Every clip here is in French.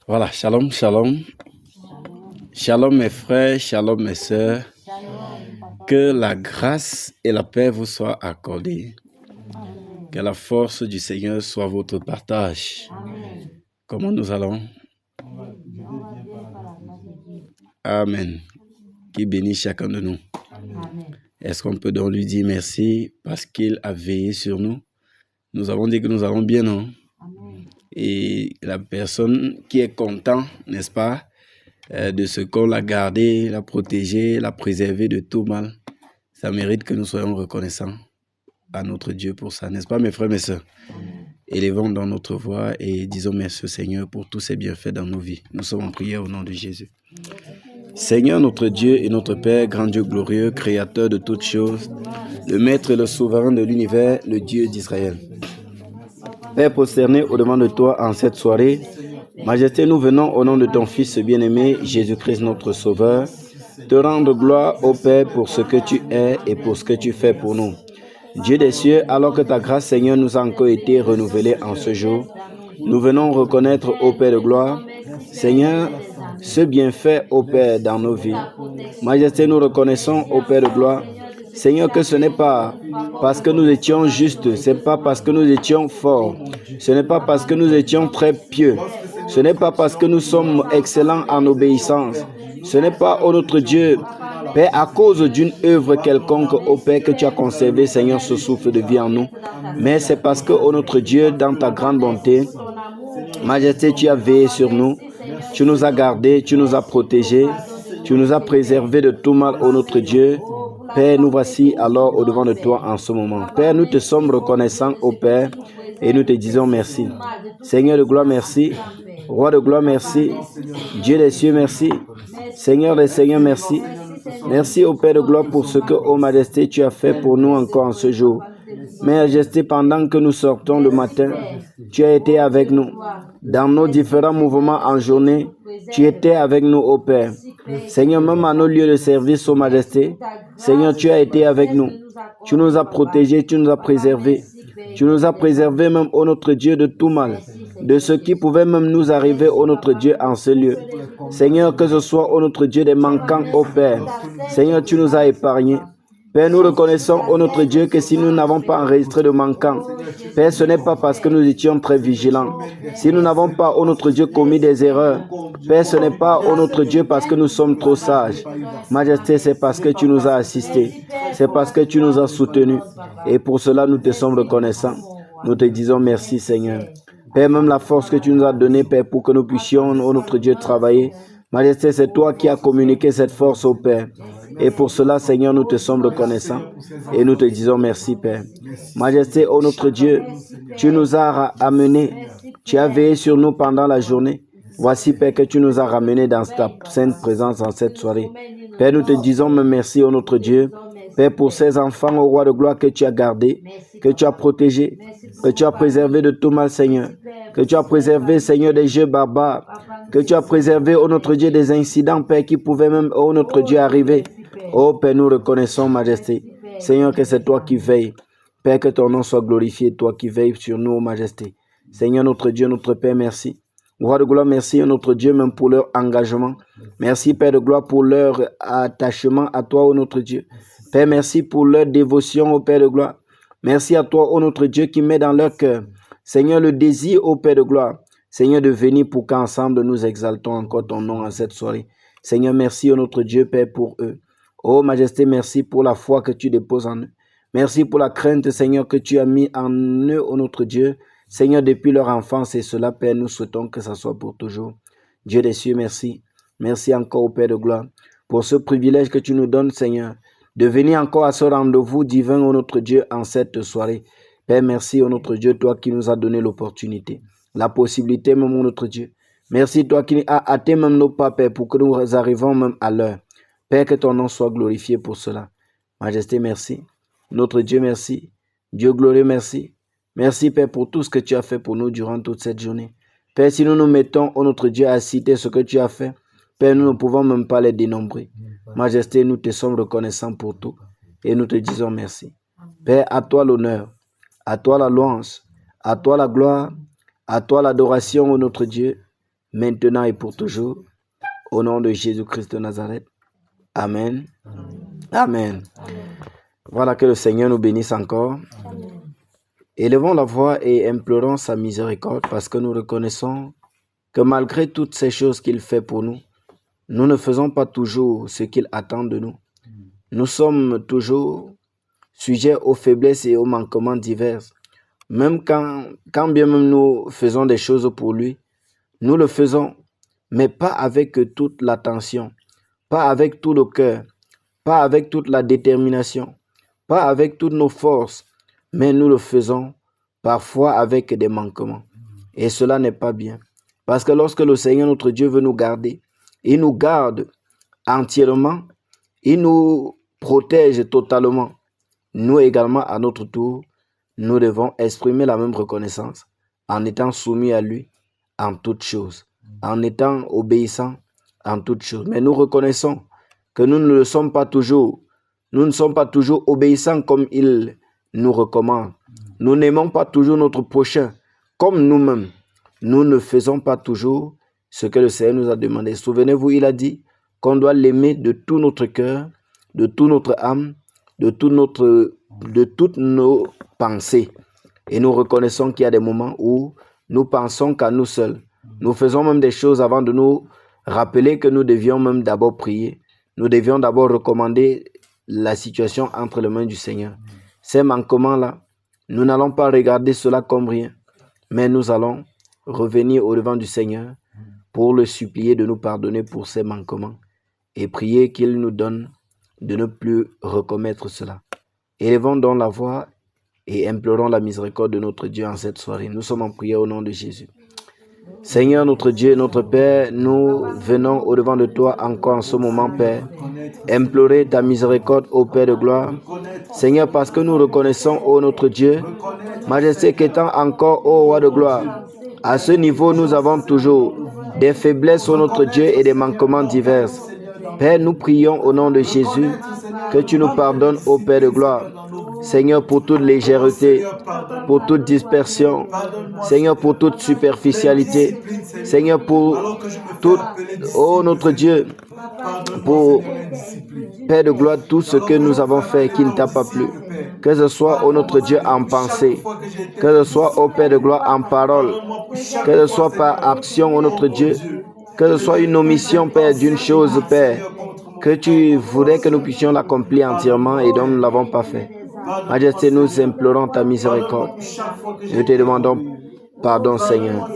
Voilà, shalom, shalom. Shalom mes frères, shalom mes sœurs. Que la grâce et la paix vous soient accordées. Que la force du Seigneur soit votre partage. Comment nous allons? Amen. Qui bénit chacun de nous. Est-ce qu'on peut donc lui dire merci parce qu'il a veillé sur nous? Nous avons dit que nous allons bien, non? Et la personne qui est content, n'est-ce pas, de ce qu'on l'a gardé, l'a protégé, l'a préservé de tout mal, ça mérite que nous soyons reconnaissants à notre Dieu pour ça, n'est-ce pas mes frères, mes sœurs? Élevons dans notre voix et disons merci au Seigneur pour tous ses bienfaits dans nos vies. Nous sommes en prière au nom de Jésus. Seigneur notre Dieu et notre Père, grand Dieu glorieux, créateur de toutes choses, le Maître et le Souverain de l'univers, le Dieu d'Israël. Père prosterné au-devant de toi en cette soirée, Majesté, nous venons au nom de ton Fils bien-aimé, Jésus-Christ notre Sauveur, te rendre gloire au Père pour ce que tu es et pour ce que tu fais pour nous. Dieu des cieux, alors que ta grâce, Seigneur, nous a encore été renouvelée en ce jour, nous venons reconnaître au Père de gloire, Seigneur, ce bienfait au Père dans nos vies. Majesté, nous reconnaissons au Père de gloire, Seigneur, que ce n'est pas parce que nous étions justes, ce n'est pas parce que nous étions forts, ce n'est pas parce que nous étions très pieux, ce n'est pas parce que nous sommes excellents en obéissance, ce n'est pas, ô notre Dieu, Père, à cause d'une œuvre quelconque, ô Père, que tu as conservé, Seigneur, ce souffle de vie en nous, mais c'est parce que, ô notre Dieu, dans ta grande bonté, Majesté, tu as veillé sur nous, tu nous as gardés, tu nous as protégés, tu nous as préservés de tout mal, ô notre Dieu. Père, nous voici alors au-devant de toi en ce moment. Père, nous te sommes reconnaissants, ô Père, et nous te disons merci. Seigneur de gloire, merci. Roi de gloire, merci. Dieu des cieux, merci. Seigneur des seigneurs, merci. Merci au Père de gloire pour ce que, ô Majesté, tu as fait pour nous encore en ce jour. Majesté, pendant que nous sortons le matin, tu as été avec nous. Dans nos différents mouvements en journée, tu étais avec nous, ô Père. Seigneur, même à nos lieux de service, ô Majesté, Seigneur, tu as été avec nous. Tu nous as protégés, tu nous as préservés. Tu nous as préservés même, ô notre Dieu, de tout mal, de ce qui pouvait même nous arriver, ô notre Dieu, en ce lieu. Seigneur, que ce soit, ô notre Dieu, des manquants, ô Père. Seigneur, tu nous as épargnés. Père, nous reconnaissons, ô notre Dieu, que si nous n'avons pas enregistré de manquants, Père, ce n'est pas parce que nous étions très vigilants. Si nous n'avons pas, ô notre Dieu, commis des erreurs, Père, ce n'est pas, ô notre Dieu, parce que nous sommes trop sages. Majesté, c'est parce que tu nous as assistés. C'est parce que tu nous as soutenus. Et pour cela, nous te sommes reconnaissants. Nous te disons merci, Seigneur. Père, même la force que tu nous as donnée, Père, pour que nous puissions, ô notre Dieu, travailler. Majesté, c'est toi qui as communiqué cette force au Père. Et pour cela, Seigneur, nous te sommes reconnaissants et nous te disons merci, Père. Majesté, ô notre Dieu, tu nous as amenés, tu as veillé sur nous pendant la journée. Voici, Père, que tu nous as ramenés dans ta sainte présence en cette soirée. Père, nous te disons merci, ô notre Dieu. Père, pour ces enfants, ô roi de gloire, que tu as gardés, que tu as protégés, que tu as préservés de tout mal, Seigneur. Que tu as préservé, Seigneur, des jeux barbares. Que tu as préservé, ô notre Dieu, des incidents, Père, qui pouvaient même, ô notre Dieu, arriver. Ô Père, nous reconnaissons, Majesté. Seigneur, que c'est toi qui veilles. Père, que ton nom soit glorifié, toi qui veilles sur nous, ô Majesté. Seigneur, notre Dieu, notre Père, merci. Roi de gloire, merci, notre Dieu, même pour leur engagement. Merci, Père de gloire, pour leur attachement à toi, ô notre Dieu. Père, merci pour leur dévotion, ô Père de gloire. Merci à toi, ô notre Dieu, qui met dans leur cœur, Seigneur, le désir, ô Père de gloire, Seigneur, de venir pour qu'ensemble nous exaltons encore ton nom en cette soirée. Seigneur, merci, ô notre Dieu, Père, pour eux. Oh Majesté, merci pour la foi que tu déposes en eux. Merci pour la crainte, Seigneur, que tu as mis en eux, ô notre Dieu. Seigneur, depuis leur enfance, et cela, Père, nous souhaitons que ça soit pour toujours. Dieu des cieux, merci. Merci encore au Père de gloire pour ce privilège que tu nous donnes, Seigneur, de venir encore à ce rendez-vous divin, ô notre Dieu, en cette soirée. Père, merci, ô notre Dieu, toi qui nous as donné l'opportunité, la possibilité, même, ô notre Dieu. Merci, toi qui as hâté même nos pas, Père, pour que nous arrivions même à l'heure. Père, que ton nom soit glorifié pour cela. Majesté, merci. Notre Dieu, merci. Dieu glorieux, merci. Merci, Père, pour tout ce que tu as fait pour nous durant toute cette journée. Père, si nous nous mettons, ô notre Dieu, à citer ce que tu as fait, Père, nous ne pouvons même pas les dénombrer. Majesté, nous te sommes reconnaissants pour tout et nous te disons merci. Père, à toi l'honneur, à toi la louange, à toi la gloire, à toi l'adoration, ô notre Dieu. maintenant et pour toujours. Au nom de Jésus-Christ de Nazareth. Amen. Amen. Voilà, que le Seigneur nous bénisse encore. Élevons la voix et implorons sa miséricorde parce que nous reconnaissons que malgré toutes ces choses qu'il fait pour nous, nous ne faisons pas toujours ce qu'il attend de nous. Nous sommes toujours sujets aux faiblesses et aux manquements divers. Même quand bien même nous faisons des choses pour lui, nous le faisons, mais pas avec toute l'attention, pas avec tout le cœur, pas avec toute la détermination, pas avec toutes nos forces, mais nous le faisons parfois avec des manquements. Et cela n'est pas bien. Parce que lorsque le Seigneur notre Dieu veut nous garder, il nous garde entièrement, il nous protège totalement. Nous également, à notre tour, nous devons exprimer la même reconnaissance en étant soumis à lui en toutes choses, en étant obéissants en toutes choses. Mais nous reconnaissons que nous ne le sommes pas toujours. Nous ne sommes pas toujours obéissants comme il nous recommande. Nous n'aimons pas toujours notre prochain comme nous-mêmes. Nous ne faisons pas toujours ce que le Seigneur nous a demandé. Souvenez-vous, il a dit qu'on doit l'aimer de tout notre cœur, de toute notre âme, de toutes nos pensées. Et nous reconnaissons qu'il y a des moments où nous pensons qu'à nous seuls. Nous faisons même des choses avant de nous rappeler que nous devions même d'abord prier. Nous devions d'abord recommander la situation entre les mains du Seigneur. Ces manquements-là, nous n'allons pas regarder cela comme rien, mais nous allons revenir au devant du Seigneur pour le supplier de nous pardonner pour ces manquements et prier qu'il nous donne de ne plus recommettre cela. Élevons donc la voix et implorons la miséricorde de notre Dieu en cette soirée. Nous sommes en prière au nom de Jésus. Seigneur, notre Dieu et notre Père, nous venons au devant de toi encore en ce moment, Père, implorer ta miséricorde au Père de gloire. Seigneur, parce que nous reconnaissons, ô notre Dieu, Majesté qu'étant encore, ô Roi de gloire, à ce niveau, nous avons toujours des faiblesses, ô notre Dieu, et des manquements divers. Père, nous prions au nom de Jésus que tu nous pardonnes, ô Père de gloire. Seigneur, pour toute légèreté, pour toute dispersion, Seigneur, pour toute superficialité, Seigneur, pour tout, ô notre Dieu, pour, Père de gloire, tout ce que nous avons fait qui ne t'a pas plu. Que ce soit, ô notre Dieu, en pensée, que ce soit, ô Père de gloire, en parole, que ce soit par action, ô notre Dieu, que ce soit une omission, Père, d'une chose, Père, que tu voudrais que nous puissions l'accomplir entièrement et dont nous ne l'avons pas fait. Majesté, nous implorons ta miséricorde. Nous te demandons pardon, Seigneur.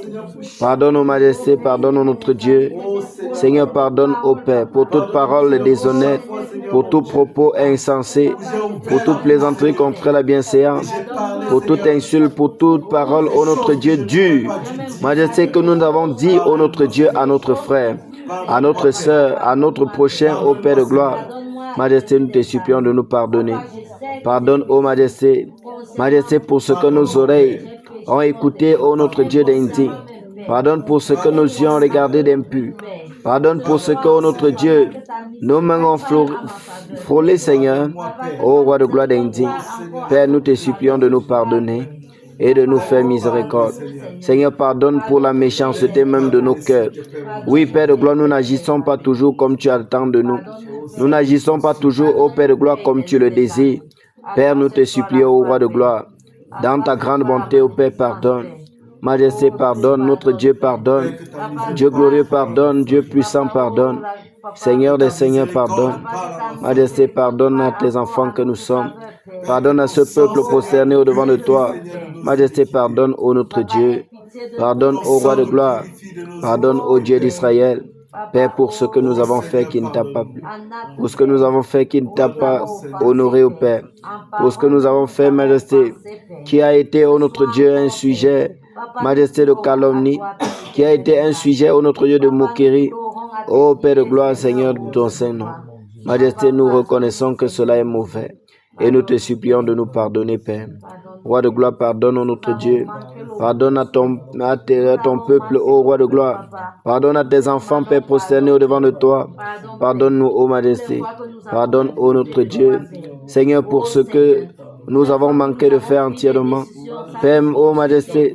Pardonne, ô Majesté, pardonne, ô notre Dieu. Seigneur, pardonne, ô Père, pour toute parole déshonnête, pour tout propos insensé, pour toute plaisanterie contre la bienséance, pour toute insulte, pour toute parole, ô notre Dieu, dure. Majesté, que nous avons dit, ô notre Dieu, à notre frère, à notre sœur, à notre prochain, ô Père de gloire. Majesté, nous te supplions de nous pardonner. Pardonne, ô Majesté, Majesté, pour ce que nos oreilles ont écouté, ô notre Dieu d'indigne. Pardonne pour ce que nos yeux ont regardé d'impur. Pardonne pour ce que, ô notre Dieu, nos mains ont frôlé, Seigneur, ô Roi de gloire d'indigne. Père, nous te supplions de nous pardonner et de nous faire miséricorde. Seigneur, pardonne pour la méchanceté même de nos cœurs. Oui, Père de gloire, nous n'agissons pas toujours comme tu attends de nous. Nous n'agissons pas toujours, ô Père de gloire, comme tu le désires. Père, nous te supplions, ô Roi de gloire, dans ta grande bonté, ô Père, pardonne. Majesté, pardonne. Notre Dieu, pardonne. Dieu glorieux, pardonne. Dieu puissant, pardonne. Seigneur des seigneurs, pardonne. Majesté, pardonne à tes enfants que nous sommes. Pardonne à ce peuple prosterné au devant de toi. Majesté, pardonne, ô notre Dieu. Pardonne, ô Roi de gloire. Pardonne, ô Dieu d'Israël. Père, pour ce que nous avons fait qui ne t'a pas plu, pour ce que nous avons fait qui ne t'a pas honoré, ô Père, pour ce que nous avons fait, Majesté, qui a été, ô notre Dieu, un sujet, Majesté, de calomnie, qui a été un sujet, ô notre Dieu, de moquerie, ô Père de gloire, Seigneur, de ton Saint-Nom. Majesté, nous reconnaissons que cela est mauvais et nous te supplions de nous pardonner, Père. Roi de gloire, pardonne, ô notre Dieu. Pardonne à ton peuple, ô Roi de gloire. Pardonne à tes enfants, Père, prosternés au devant de toi. Pardonne-nous, ô Majesté. Pardonne, ô notre Dieu. Seigneur, pour ce que nous avons manqué de faire entièrement. Père, ô Majesté,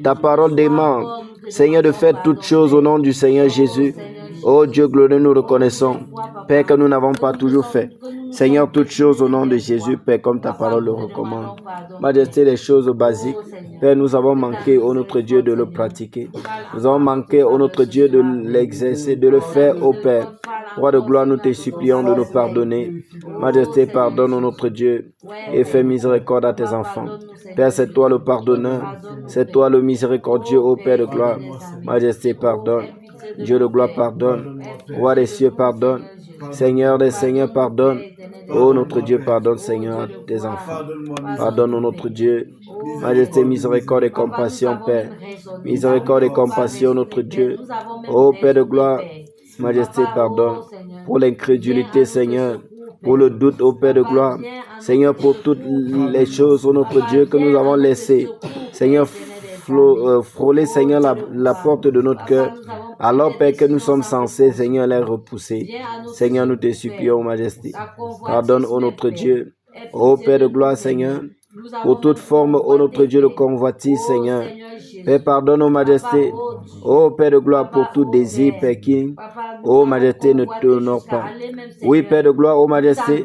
ta parole demande Seigneur, de faire toutes choses au nom du Seigneur Jésus. Oh Dieu glorieux, nous reconnaissons, Père, que nous n'avons pas toujours fait. Seigneur, toutes choses au nom de Jésus, Père, comme ta parole le recommande. Majesté, les choses basiques, Père, nous avons manqué, ô notre Dieu, de le pratiquer. Nous avons manqué, ô notre Dieu, de l'exercer, de le faire, ô Père. Roi de gloire, nous te supplions de nous pardonner. Majesté, pardonne, ô notre Dieu, et fais miséricorde à tes enfants. Père, c'est toi le pardonneur, c'est toi le miséricordieux, ô Père de gloire. Majesté, pardonne. Dieu de gloire, pardonne. Roi des cieux, pardonne. Seigneur des seigneurs, pardonne. Oh notre Dieu, pardonne, Seigneur, à tes enfants. Pardonne, oh notre Dieu. Majesté, miséricorde et compassion, Père. Miséricorde et compassion, notre Dieu. Oh Père de gloire, Majesté, pardonne. Pour l'incrédulité, Seigneur. Pour le doute, ô Père de gloire. Seigneur, pour toutes les choses, ô notre Dieu, que nous avons laissées. Seigneur, frôler, Seigneur, la porte de notre cœur. Alors, Père, que nous sommes censés, Seigneur, les repousser. Seigneur, nous te supplions, Majesté. Pardonne, ô notre Dieu. Ô Père de gloire, Seigneur, pour toute forme, ô notre Dieu, de convoitise, Seigneur. Père, pardonne, ô Majesté. Ô Père de gloire, pour tout désir, Père, qui, ô Majesté, ne t'honore pas. Oui, Père de gloire, ô Majesté.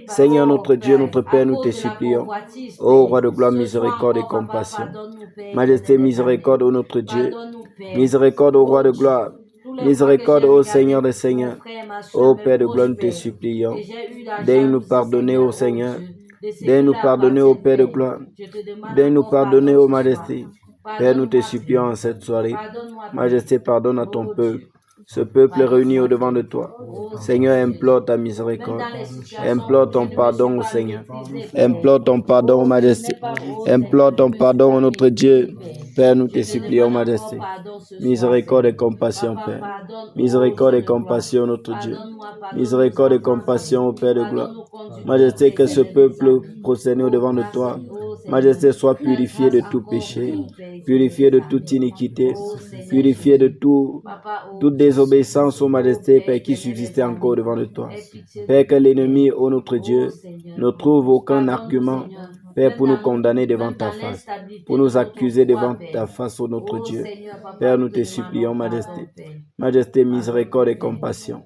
Seigneur, notre Dieu, notre Père, nous te supplions. Ô Roi de gloire, miséricorde et compassion. Majesté, miséricorde, ô notre Dieu. Miséricorde, ô Roi de gloire. Miséricorde, ô Seigneur des Seigneurs. Ô Père de gloire, nous te supplions. Daigne nous pardonner, ô Seigneur. Daigne nous pardonner, ô Père de gloire. Daigne nous pardonner, ô Majesté. Père, nous te supplions en cette soirée. Majesté, pardonne à ton peuple. Ce peuple est réuni au-devant de toi. Seigneur, implore ta miséricorde. Implore ton pardon, ô Seigneur. Implore ton pardon, ô Majesté. Implore ton pardon, ô notre Dieu. Père, nous te supplions, Majesté. Miséricorde et compassion, Père. Miséricorde et compassion, notre Dieu. Miséricorde et compassion, ô Père de gloire. Majesté, que ce peuple prosterné au-devant de toi, Majesté, soit purifié de tout péché, purifié de toute iniquité, purifié de toute désobéissance, ô Majesté, Père, qui subsistait encore devant de toi. Père, que l'ennemi, ô notre Dieu, ne trouve aucun argument, Père, pour nous condamner devant ta face, pour nous accuser devant ta face, ô notre Dieu. Père, nous te supplions, Majesté. Majesté, miséricorde et compassion.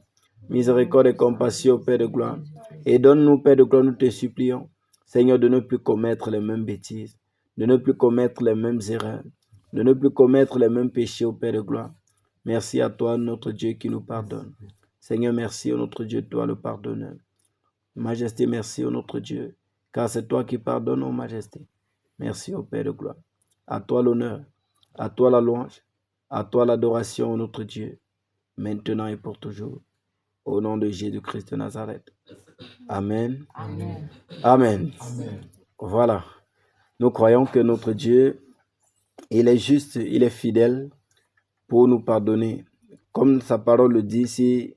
Miséricorde et compassion, Père de gloire. Et donne-nous, Père de gloire, nous te supplions, Seigneur, de ne plus commettre les mêmes bêtises, de ne plus commettre les mêmes erreurs, de ne plus commettre les mêmes péchés, ô Père de gloire. Merci à toi, notre Dieu, qui nous pardonne. Seigneur, merci, ô notre Dieu, toi le pardonneur. Majesté, merci, ô notre Dieu, car c'est toi qui pardonnes, ô Majesté. Merci, ô Père de gloire. À toi l'honneur, à toi la louange, à toi l'adoration, ô notre Dieu, maintenant et pour toujours. Au nom de Jésus-Christ de Nazareth. Amen. Amen. Amen. Amen. Voilà. Nous croyons que notre Dieu, il est juste, il est fidèle pour nous pardonner. Comme sa parole le dit, si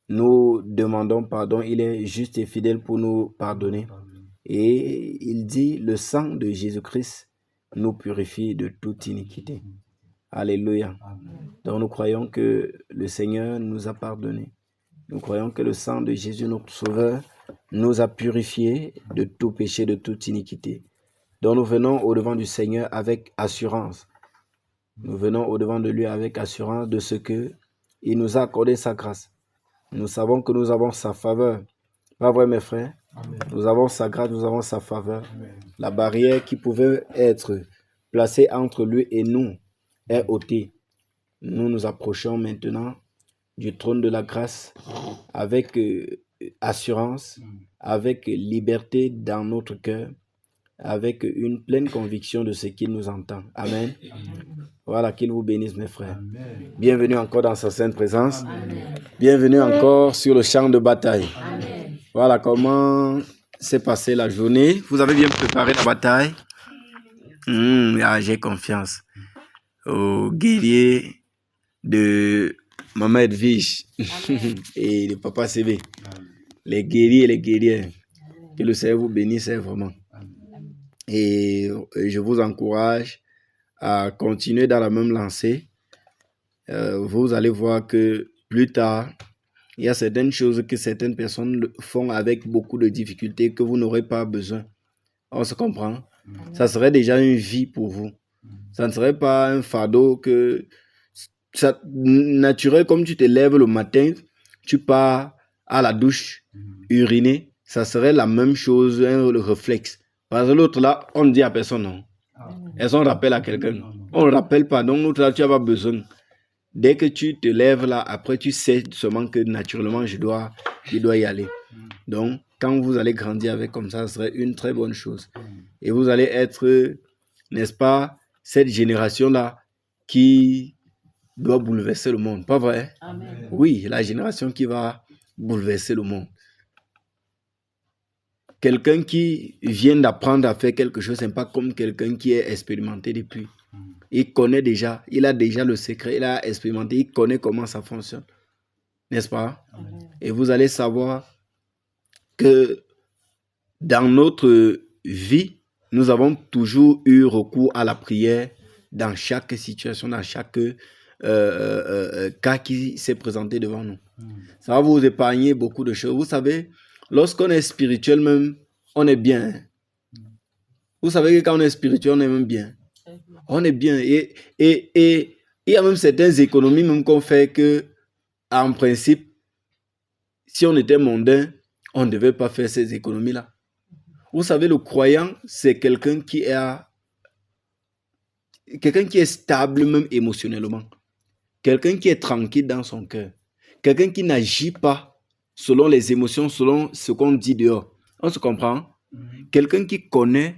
nous demandons pardon, il est juste et fidèle pour nous pardonner. Et il dit, le sang de Jésus-Christ nous purifie de toute iniquité. Alléluia. Donc nous croyons que le Seigneur nous a pardonné. Nous croyons que le sang de Jésus, notre Sauveur, nous a purifiés de tout péché, de toute iniquité. Donc nous venons au-devant du Seigneur avec assurance. Nous venons au-devant de lui avec assurance de ce qu'il nous a accordé sa grâce. Nous savons que nous avons sa faveur. Pas vrai, mes frères? Amen. Nous avons sa grâce, nous avons sa faveur. Amen. La barrière qui pouvait être placée entre lui et nous est ôtée. Nous nous approchons maintenant du trône de la grâce avec assurance, avec liberté dans notre cœur, avec une pleine conviction de ce qu'il nous entend. Amen. Amen. Voilà, qu'il vous bénisse, mes frères. Amen. Bienvenue encore dans sa sainte présence. Amen. Bienvenue encore sur le champ de bataille. Amen. Voilà comment s'est passée la journée. Vous avez bien préparé la bataille? J'ai confiance aux guerriers de Maman Edwige et le Papa CV. Les guerriers et les guerrières. Que le Seigneur vous bénisse vraiment. Et je vous encourage à continuer dans la même lancée. Vous allez voir que plus tard, il y a certaines choses que certaines personnes font avec beaucoup de difficultés que vous n'aurez pas besoin. On se comprend? Ça serait déjà une vie pour vous. Ça ne serait pas un fardeau que ça, naturel, comme tu te lèves le matin, tu pars à la douche, uriner, ça serait la même chose, le réflexe. Parce que l'autre là, on ne dit à personne non. Est-ce qu'on rappelle à quelqu'un? On ne rappelle pas, donc l'autre là, tu n'as pas besoin. Dès que tu te lèves là, après tu sais seulement que naturellement je dois y aller. Donc, quand vous allez grandir avec comme ça serait une très bonne chose. Et vous allez être, n'est-ce pas, cette génération-là qui doit bouleverser le monde. Pas vrai? Amen. Oui, la génération qui va bouleverser le monde. Quelqu'un qui vient d'apprendre à faire quelque chose, ce n'est pas comme quelqu'un qui est expérimenté depuis. Il connaît déjà, il a déjà le secret, il a expérimenté, il connaît comment ça fonctionne. N'est-ce pas? Amen. Et vous allez savoir que dans notre vie, nous avons toujours eu recours à la prière dans chaque situation, dans chaque cas qui s'est présenté devant nous. Ça va vous épargner beaucoup de choses. Vous savez, lorsqu'on est spirituel même, on est bien. Vous savez que quand on est spirituel, on est même bien. On est bien. Et il y a même certaines économies même qu'on fait que, en principe, si on était mondain, on ne devait pas faire ces économies-là. Vous savez, le croyant, c'est quelqu'un qui est stable même émotionnellement. Quelqu'un qui est tranquille dans son cœur. Quelqu'un qui n'agit pas selon les émotions, selon ce qu'on dit dehors. On se comprend? Quelqu'un qui connaît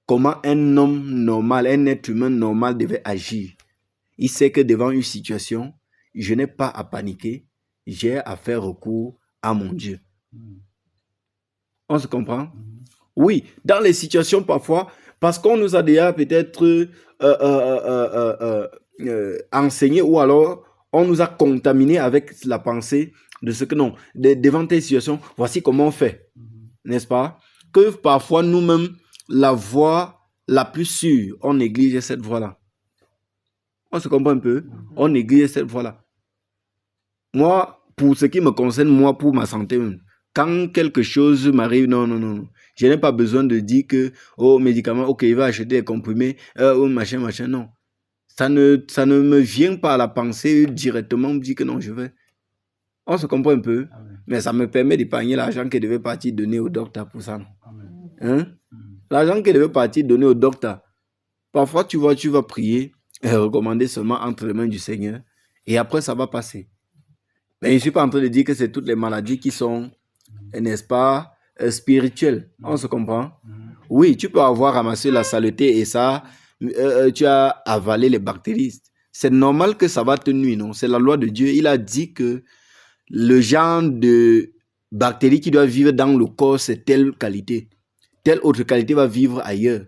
comment un homme normal, un être humain normal devait agir. Il sait que devant une situation, je n'ai pas à paniquer, j'ai à faire recours à mon Dieu. On se comprend? Oui, dans les situations parfois, parce qu'on nous a déjà peut-être enseigné ou alors on nous a contaminé avec la pensée de ce que non, devant telle situation, voici comment on fait, n'est-ce pas? Que parfois nous-mêmes, la voie la plus sûre, on néglige cette voie-là. On se comprend un peu? On néglige cette voie-là. Moi, pour ce qui me concerne, moi, pour ma santé même, quand quelque chose m'arrive, non. Je n'ai pas besoin de dire que, oh, médicament, ok, il va acheter des comprimés, oh, machin, non. Ça ne me vient pas à la pensée directement, me dire que non, je vais. On se comprend un peu, mais ça me permet d'épargner l'argent que devait partir donner au docteur pour ça. Hein? L'argent que devait partir donner au docteur. Parfois, tu vas prier et recommander seulement entre les mains du Seigneur, et après, ça va passer. Mais je ne suis pas en train de dire que c'est toutes les maladies qui sont, n'est-ce pas, spirituelles. On se comprend? Oui, tu peux avoir ramassé la saleté et ça, tu as avalé les bactéries. C'est normal que ça va te nuire, non? C'est la loi de Dieu. Il a dit que le genre de bactéries qui doit vivre dans le corps, c'est telle qualité. Telle autre qualité va vivre ailleurs.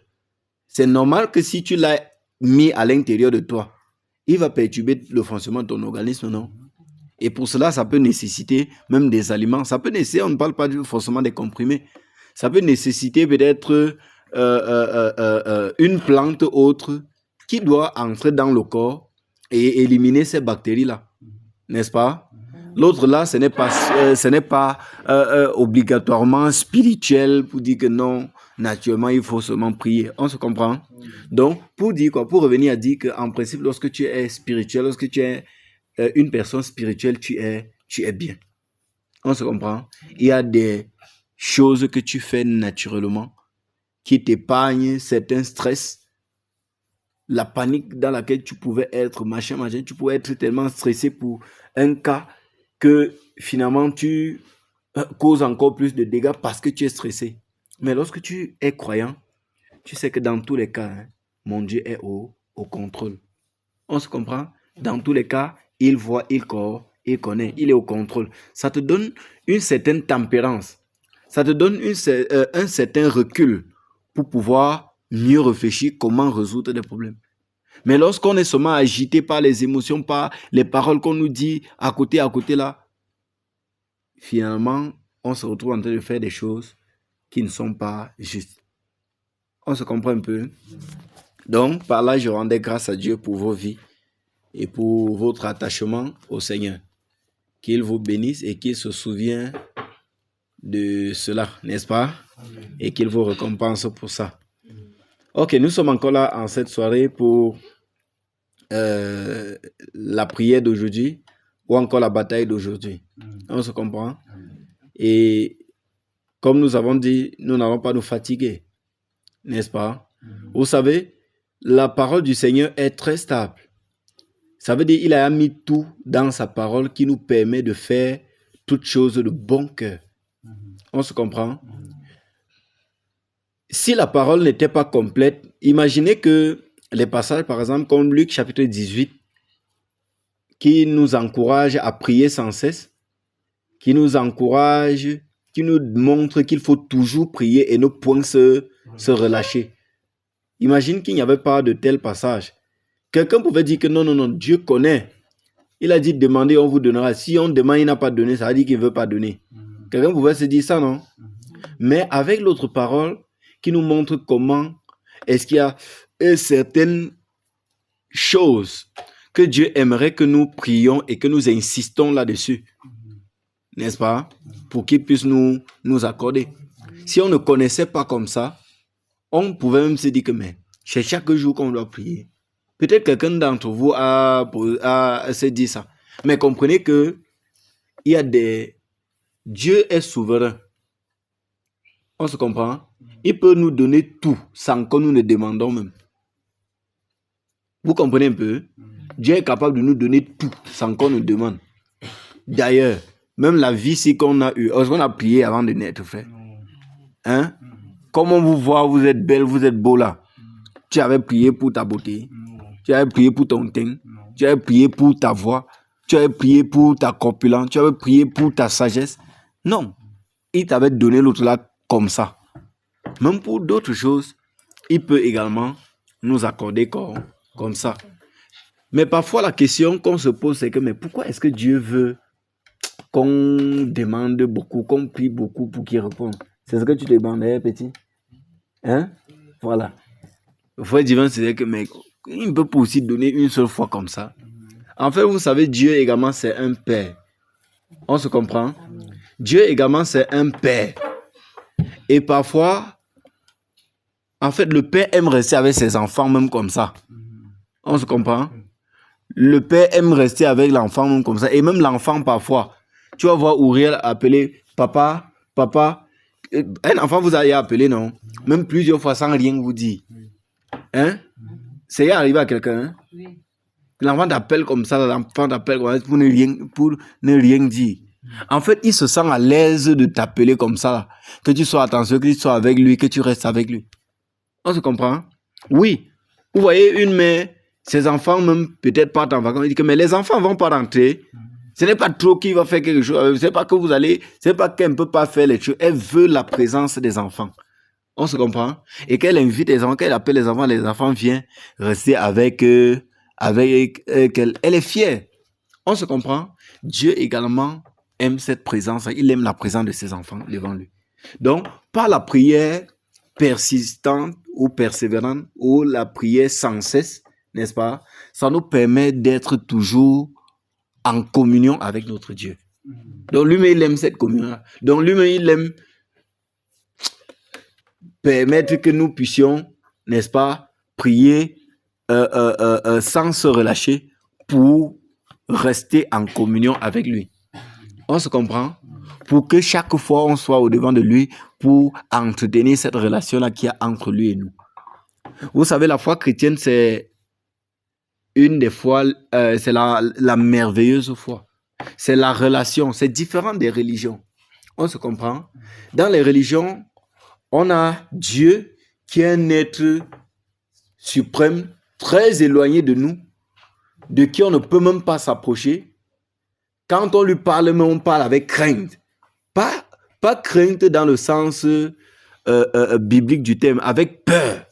C'est normal que si tu l'as mis à l'intérieur de toi, il va perturber le fonctionnement de ton organisme, non? Et pour cela, ça peut nécessiter même des aliments. Ça peut nécessiter, on ne parle pas forcément des comprimés. Ça peut nécessiter peut-être une plante autre qui doit entrer dans le corps et éliminer ces bactéries-là. N'est-ce pas? L'autre là, ce n'est pas obligatoirement spirituel pour dire que non, naturellement, il faut seulement prier. On se comprend? Donc, pour dire quoi? Pour revenir à dire qu'en principe, lorsque tu es spirituel, lorsque tu es une personne spirituelle, tu es bien. On se comprend? Il y a des choses que tu fais naturellement qui t'épargnent certains stress, la panique dans laquelle tu pouvais être, machin, tu pouvais être tellement stressé pour un cas que finalement tu causes encore plus de dégâts parce que tu es stressé. Mais lorsque tu es croyant, tu sais que dans tous les cas, mon Dieu est au contrôle. On se comprend? Dans tous les cas, il voit, il connaît, il est au contrôle. Ça te donne une certaine tempérance. Ça te donne un certain recul pour pouvoir mieux réfléchir comment résoudre des problèmes. Mais lorsqu'on est seulement agité par les émotions, par les paroles qu'on nous dit à côté là, finalement, on se retrouve en train de faire des choses qui ne sont pas justes. On se comprend un peu? Donc, par là, je rendais grâce à Dieu pour vos vies et pour votre attachement au Seigneur. Qu'il vous bénisse et qu'il se souvienne de cela, n'est-ce pas? Et qu'il vous récompense pour ça. Ok, nous sommes encore là en cette soirée pour la prière d'aujourd'hui ou encore la bataille d'aujourd'hui. On se comprend? Et comme nous avons dit, nous n'allons pas nous fatiguer, n'est-ce pas? Vous savez, la parole du Seigneur est très stable. Ça veut dire qu'il a mis tout dans sa parole qui nous permet de faire toutes choses de bon cœur. On se comprend? Si la parole n'était pas complète, imaginez que les passages, par exemple, comme Luc chapitre 18, qui nous encourage à prier sans cesse, qui nous encourage, qui nous montre qu'il faut toujours prier et ne point se relâcher. Imagine qu'il n'y avait pas de tel passage. Quelqu'un pouvait dire que non, Dieu connaît. Il a dit demandez, on vous donnera. Si on demande, il n'a pas donné, ça veut dire qu'il ne veut pas donner. Quelqu'un pouvait se dire ça, non? Mais avec l'autre parole qui nous montre comment est-ce qu'il y a certaines choses que Dieu aimerait que nous prions et que nous insistons là-dessus. N'est-ce pas? Pour qu'il puisse nous accorder. Si on ne connaissait pas comme ça, on pouvait même se dire que mais c'est chaque jour qu'on doit prier. Peut-être quelqu'un d'entre vous a se dit ça. Mais comprenez que il y a Dieu est souverain. On se comprend? Il peut nous donner tout sans que nous ne demandons même. Vous comprenez un peu? Dieu est capable de nous donner tout sans qu'on nous demande. D'ailleurs, même la vie si qu'on a eu, est-ce qu'on a prié avant de naître, frère? Hein? Comment vous voit, vous êtes belle, vous êtes beau là. Tu avais prié pour ta beauté. Tu avais prié pour ton teint. Tu avais prié pour ta voix. Tu avais prié pour ta corpulence. Tu avais prié pour ta sagesse. Non. Il t'avait donné l'autre là comme ça. Même pour d'autres choses, il peut également nous accorder comme ça. Mais parfois, la question qu'on se pose, c'est que mais pourquoi est-ce que Dieu veut qu'on demande beaucoup, qu'on prie beaucoup pour qu'il réponde? C'est ce que tu te demandais, petit? Hein? Voilà. Le frère divin, c'est que mais il ne peut pas aussi donner une seule fois comme ça. En fait, vous savez, Dieu également, c'est un père. On se comprend? Dieu également, c'est un père. Et parfois, en fait, le père aime rester avec ses enfants même comme ça. On se comprend? Le père aime rester avec l'enfant même comme ça. Et même l'enfant, parfois, tu vas voir Ouriel appeler papa. Un enfant vous a appelé, non? Même plusieurs fois sans rien vous dire. Hein? C'est arrivé à quelqu'un, hein? Oui. L'enfant t'appelle comme ça, l'enfant t'appelle comme ça pour ne rien dire. En fait, il se sent à l'aise de t'appeler comme ça. Que tu sois attention, que tu sois avec lui, que tu restes avec lui. On se comprend? Oui. Vous voyez une mère, ses enfants même peut-être partent en vacances. Il dit que mais les enfants ne vont pas rentrer. Ce n'est pas trop qui va faire quelque chose. C'est pas que vous allez, c'est pas qu'elle ne peut pas faire les choses. Elle veut la présence des enfants. On se comprend? Et qu'elle invite les enfants, qu'elle appelle les enfants viennent rester avec elle. Elle est fière. On se comprend? Dieu également aime cette présence. Il aime la présence de ses enfants devant lui. Donc, par la prière persistante ou persévérante ou la prière sans cesse, n'est-ce pas? Ça nous permet d'être toujours en communion avec notre Dieu. Donc, lui-même, il aime cette communion. Donc, lui-même, il aime permettre que nous puissions, n'est-ce pas, prier sans se relâcher pour rester en communion avec lui. On se comprend? Pour que chaque fois on soit au devant de lui pour entretenir cette relation-là qu'il y a entre lui et nous. Vous savez, la foi chrétienne, c'est une des fois, c'est la merveilleuse foi. C'est la relation, c'est différent des religions. On se comprend? Dans les religions, on a Dieu qui est un être suprême, très éloigné de nous, de qui on ne peut même pas s'approcher. Quand on lui parle, mais on parle avec crainte. Pas crainte dans le sens biblique du terme, avec peur.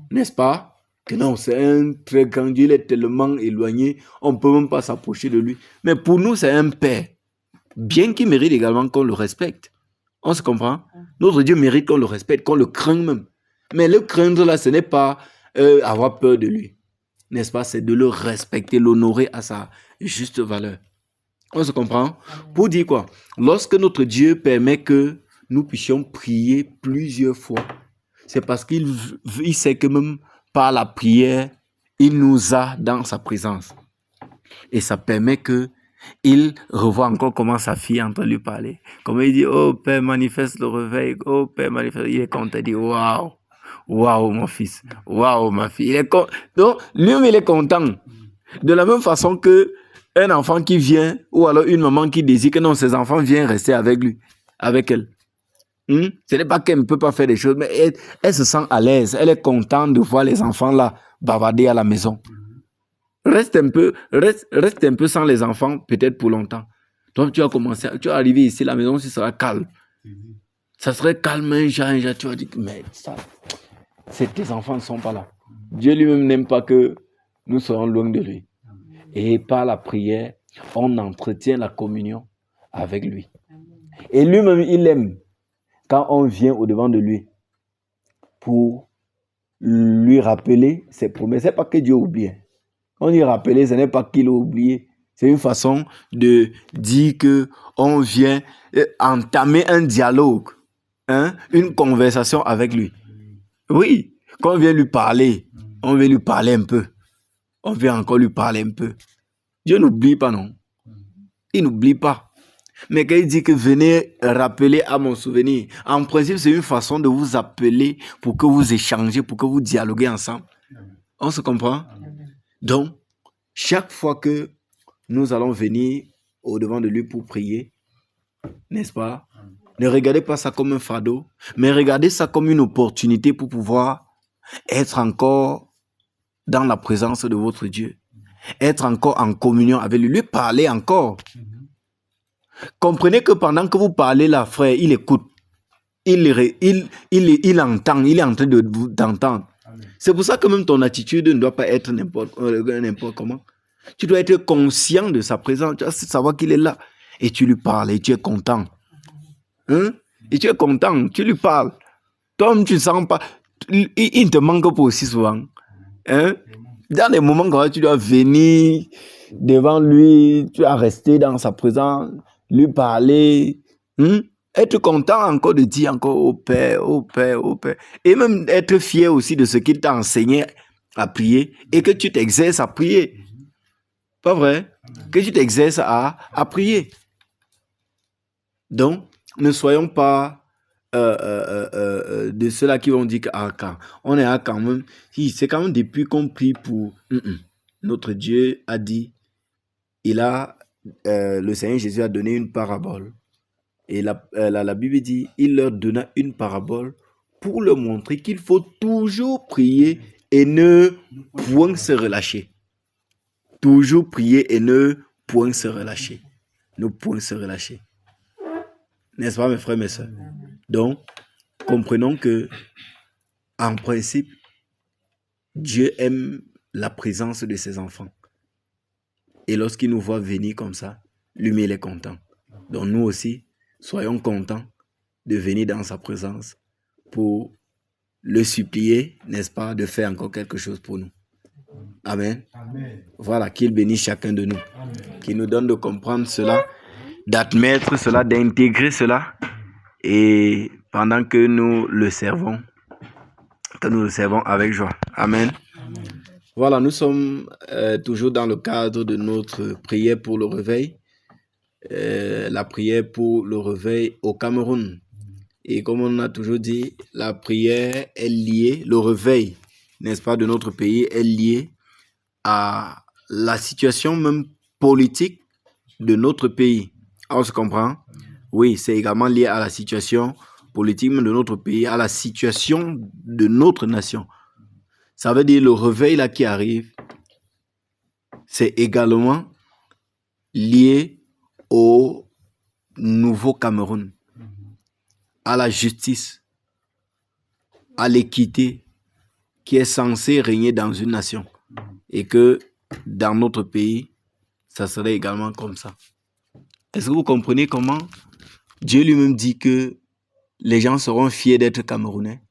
N'est-ce pas? Que non, c'est un très grand Dieu, il est tellement éloigné, on ne peut même pas s'approcher de lui. Mais pour nous, c'est un père. Bien qu'il mérite également qu'on le respecte. On se comprend? Notre Dieu mérite qu'on le respecte, qu'on le craigne même. Mais le craindre là, ce n'est pas avoir peur de lui. N'est-ce pas? C'est de le respecter, l'honorer à sa juste valeur. On se comprend? Pour dire quoi? Lorsque notre Dieu permet que nous puissions prier plusieurs fois, c'est parce qu'il sait que même par la prière, il nous a dans sa présence. Et ça permet que il revoit encore comment sa fille est en train de lui parler. Comment il dit, oh Père, manifeste le réveil. Oh Père, manifeste. Il est content. Il dit, waouh, waouh, mon fils. Waouh, ma fille. Donc, lui-même, il est content. De la même façon que un enfant qui vient, ou alors une maman qui désire que non, ses enfants viennent rester avec lui, avec elle. Ce n'est pas qu'elle ne peut pas faire des choses, mais elle se sent à l'aise. Elle est contente de voir les enfants là bavarder à la maison. Reste un peu sans les enfants, peut-être pour longtemps. Donc, tu vas arriver ici, la maison, ça sera calme. Ça serait calme un jour, tu vas dire, mais ça, tes enfants ne sont pas là. Dieu lui-même n'aime pas que nous soyons loin de lui. Et par la prière, on entretient la communion avec lui. Et lui-même, il aime quand on vient au-devant de lui pour lui rappeler ses promesses. Ce n'est pas que Dieu oublie. On dit rappeler, ce n'est pas qu'il a oublié. C'est une façon de dire qu'on vient entamer un dialogue, une conversation avec lui. Oui, quand on vient lui parler, on vient lui parler un peu. On vient encore lui parler un peu. Dieu n'oublie pas, non? Il n'oublie pas. Mais quand il dit que venez rappeler à mon souvenir, en principe, c'est une façon de vous appeler pour que vous échangez, pour que vous dialoguez ensemble. On se comprend? Donc, chaque fois que nous allons venir au-devant de lui pour prier, n'est-ce pas? Ne regardez pas ça comme un fardeau, mais regardez ça comme une opportunité pour pouvoir être encore dans la présence de votre Dieu, être encore en communion avec lui, lui parler encore. Comprenez que pendant que vous parlez là, frère, il écoute, il entend, il est en train d'entendre. C'est pour ça que même ton attitude ne doit pas être n'importe comment. Tu dois être conscient de sa présence, tu dois savoir qu'il est là. Et tu lui parles et tu es content. Et tu es content, tu lui parles. Toi-même, tu ne sens pas. Il ne te manque pas aussi souvent. Dans les moments quand tu dois venir devant lui, tu dois rester dans sa présence, lui parler, être content encore de dire encore au Père, au Père, au Père. Et même être fier aussi de ce qu'il t'a enseigné à prier et que tu t'exerces à prier. Pas vrai? Que tu t'exerces à prier. Donc, ne soyons pas de ceux-là qui vont dire quand on est à quand même. C'est quand même depuis qu'on prie pour. Notre Dieu a dit, le Seigneur Jésus a donné une parabole. Et la Bible dit, il leur donna une parabole pour leur montrer qu'il faut toujours prier et ne point se relâcher. Toujours prier et ne point se relâcher. Ne point se relâcher. N'est-ce pas, mes frères, mes sœurs? Donc, comprenons que, en principe, Dieu aime la présence de ses enfants. Et lorsqu'il nous voit venir comme ça, lui-même, il est content. Donc, nous aussi, soyons contents de venir dans sa présence pour le supplier, n'est-ce pas, de faire encore quelque chose pour nous. Amen. Amen. Voilà, qu'il bénisse chacun de nous. Amen. Qu'il nous donne de comprendre cela, d'admettre cela, d'intégrer cela. Et pendant que nous le servons, avec joie. Amen. Amen. Voilà, nous sommes toujours dans le cadre de notre prière pour le réveil. La prière pour le réveil au Cameroun. Et comme on a toujours dit, la prière est liée, le réveil, n'est-ce pas, de notre pays est lié à la situation même politique de notre pays. On se comprend? Oui, c'est également lié à la situation politique de notre pays, à la situation de notre nation. Ça veut dire le réveil là qui arrive, c'est également lié au nouveau Cameroun, à la justice, à l'équité qui est censée régner dans une nation. Et que dans notre pays, ça serait également comme ça. Est-ce que vous comprenez comment Dieu lui-même dit que les gens seront fiers d'être Camerounais?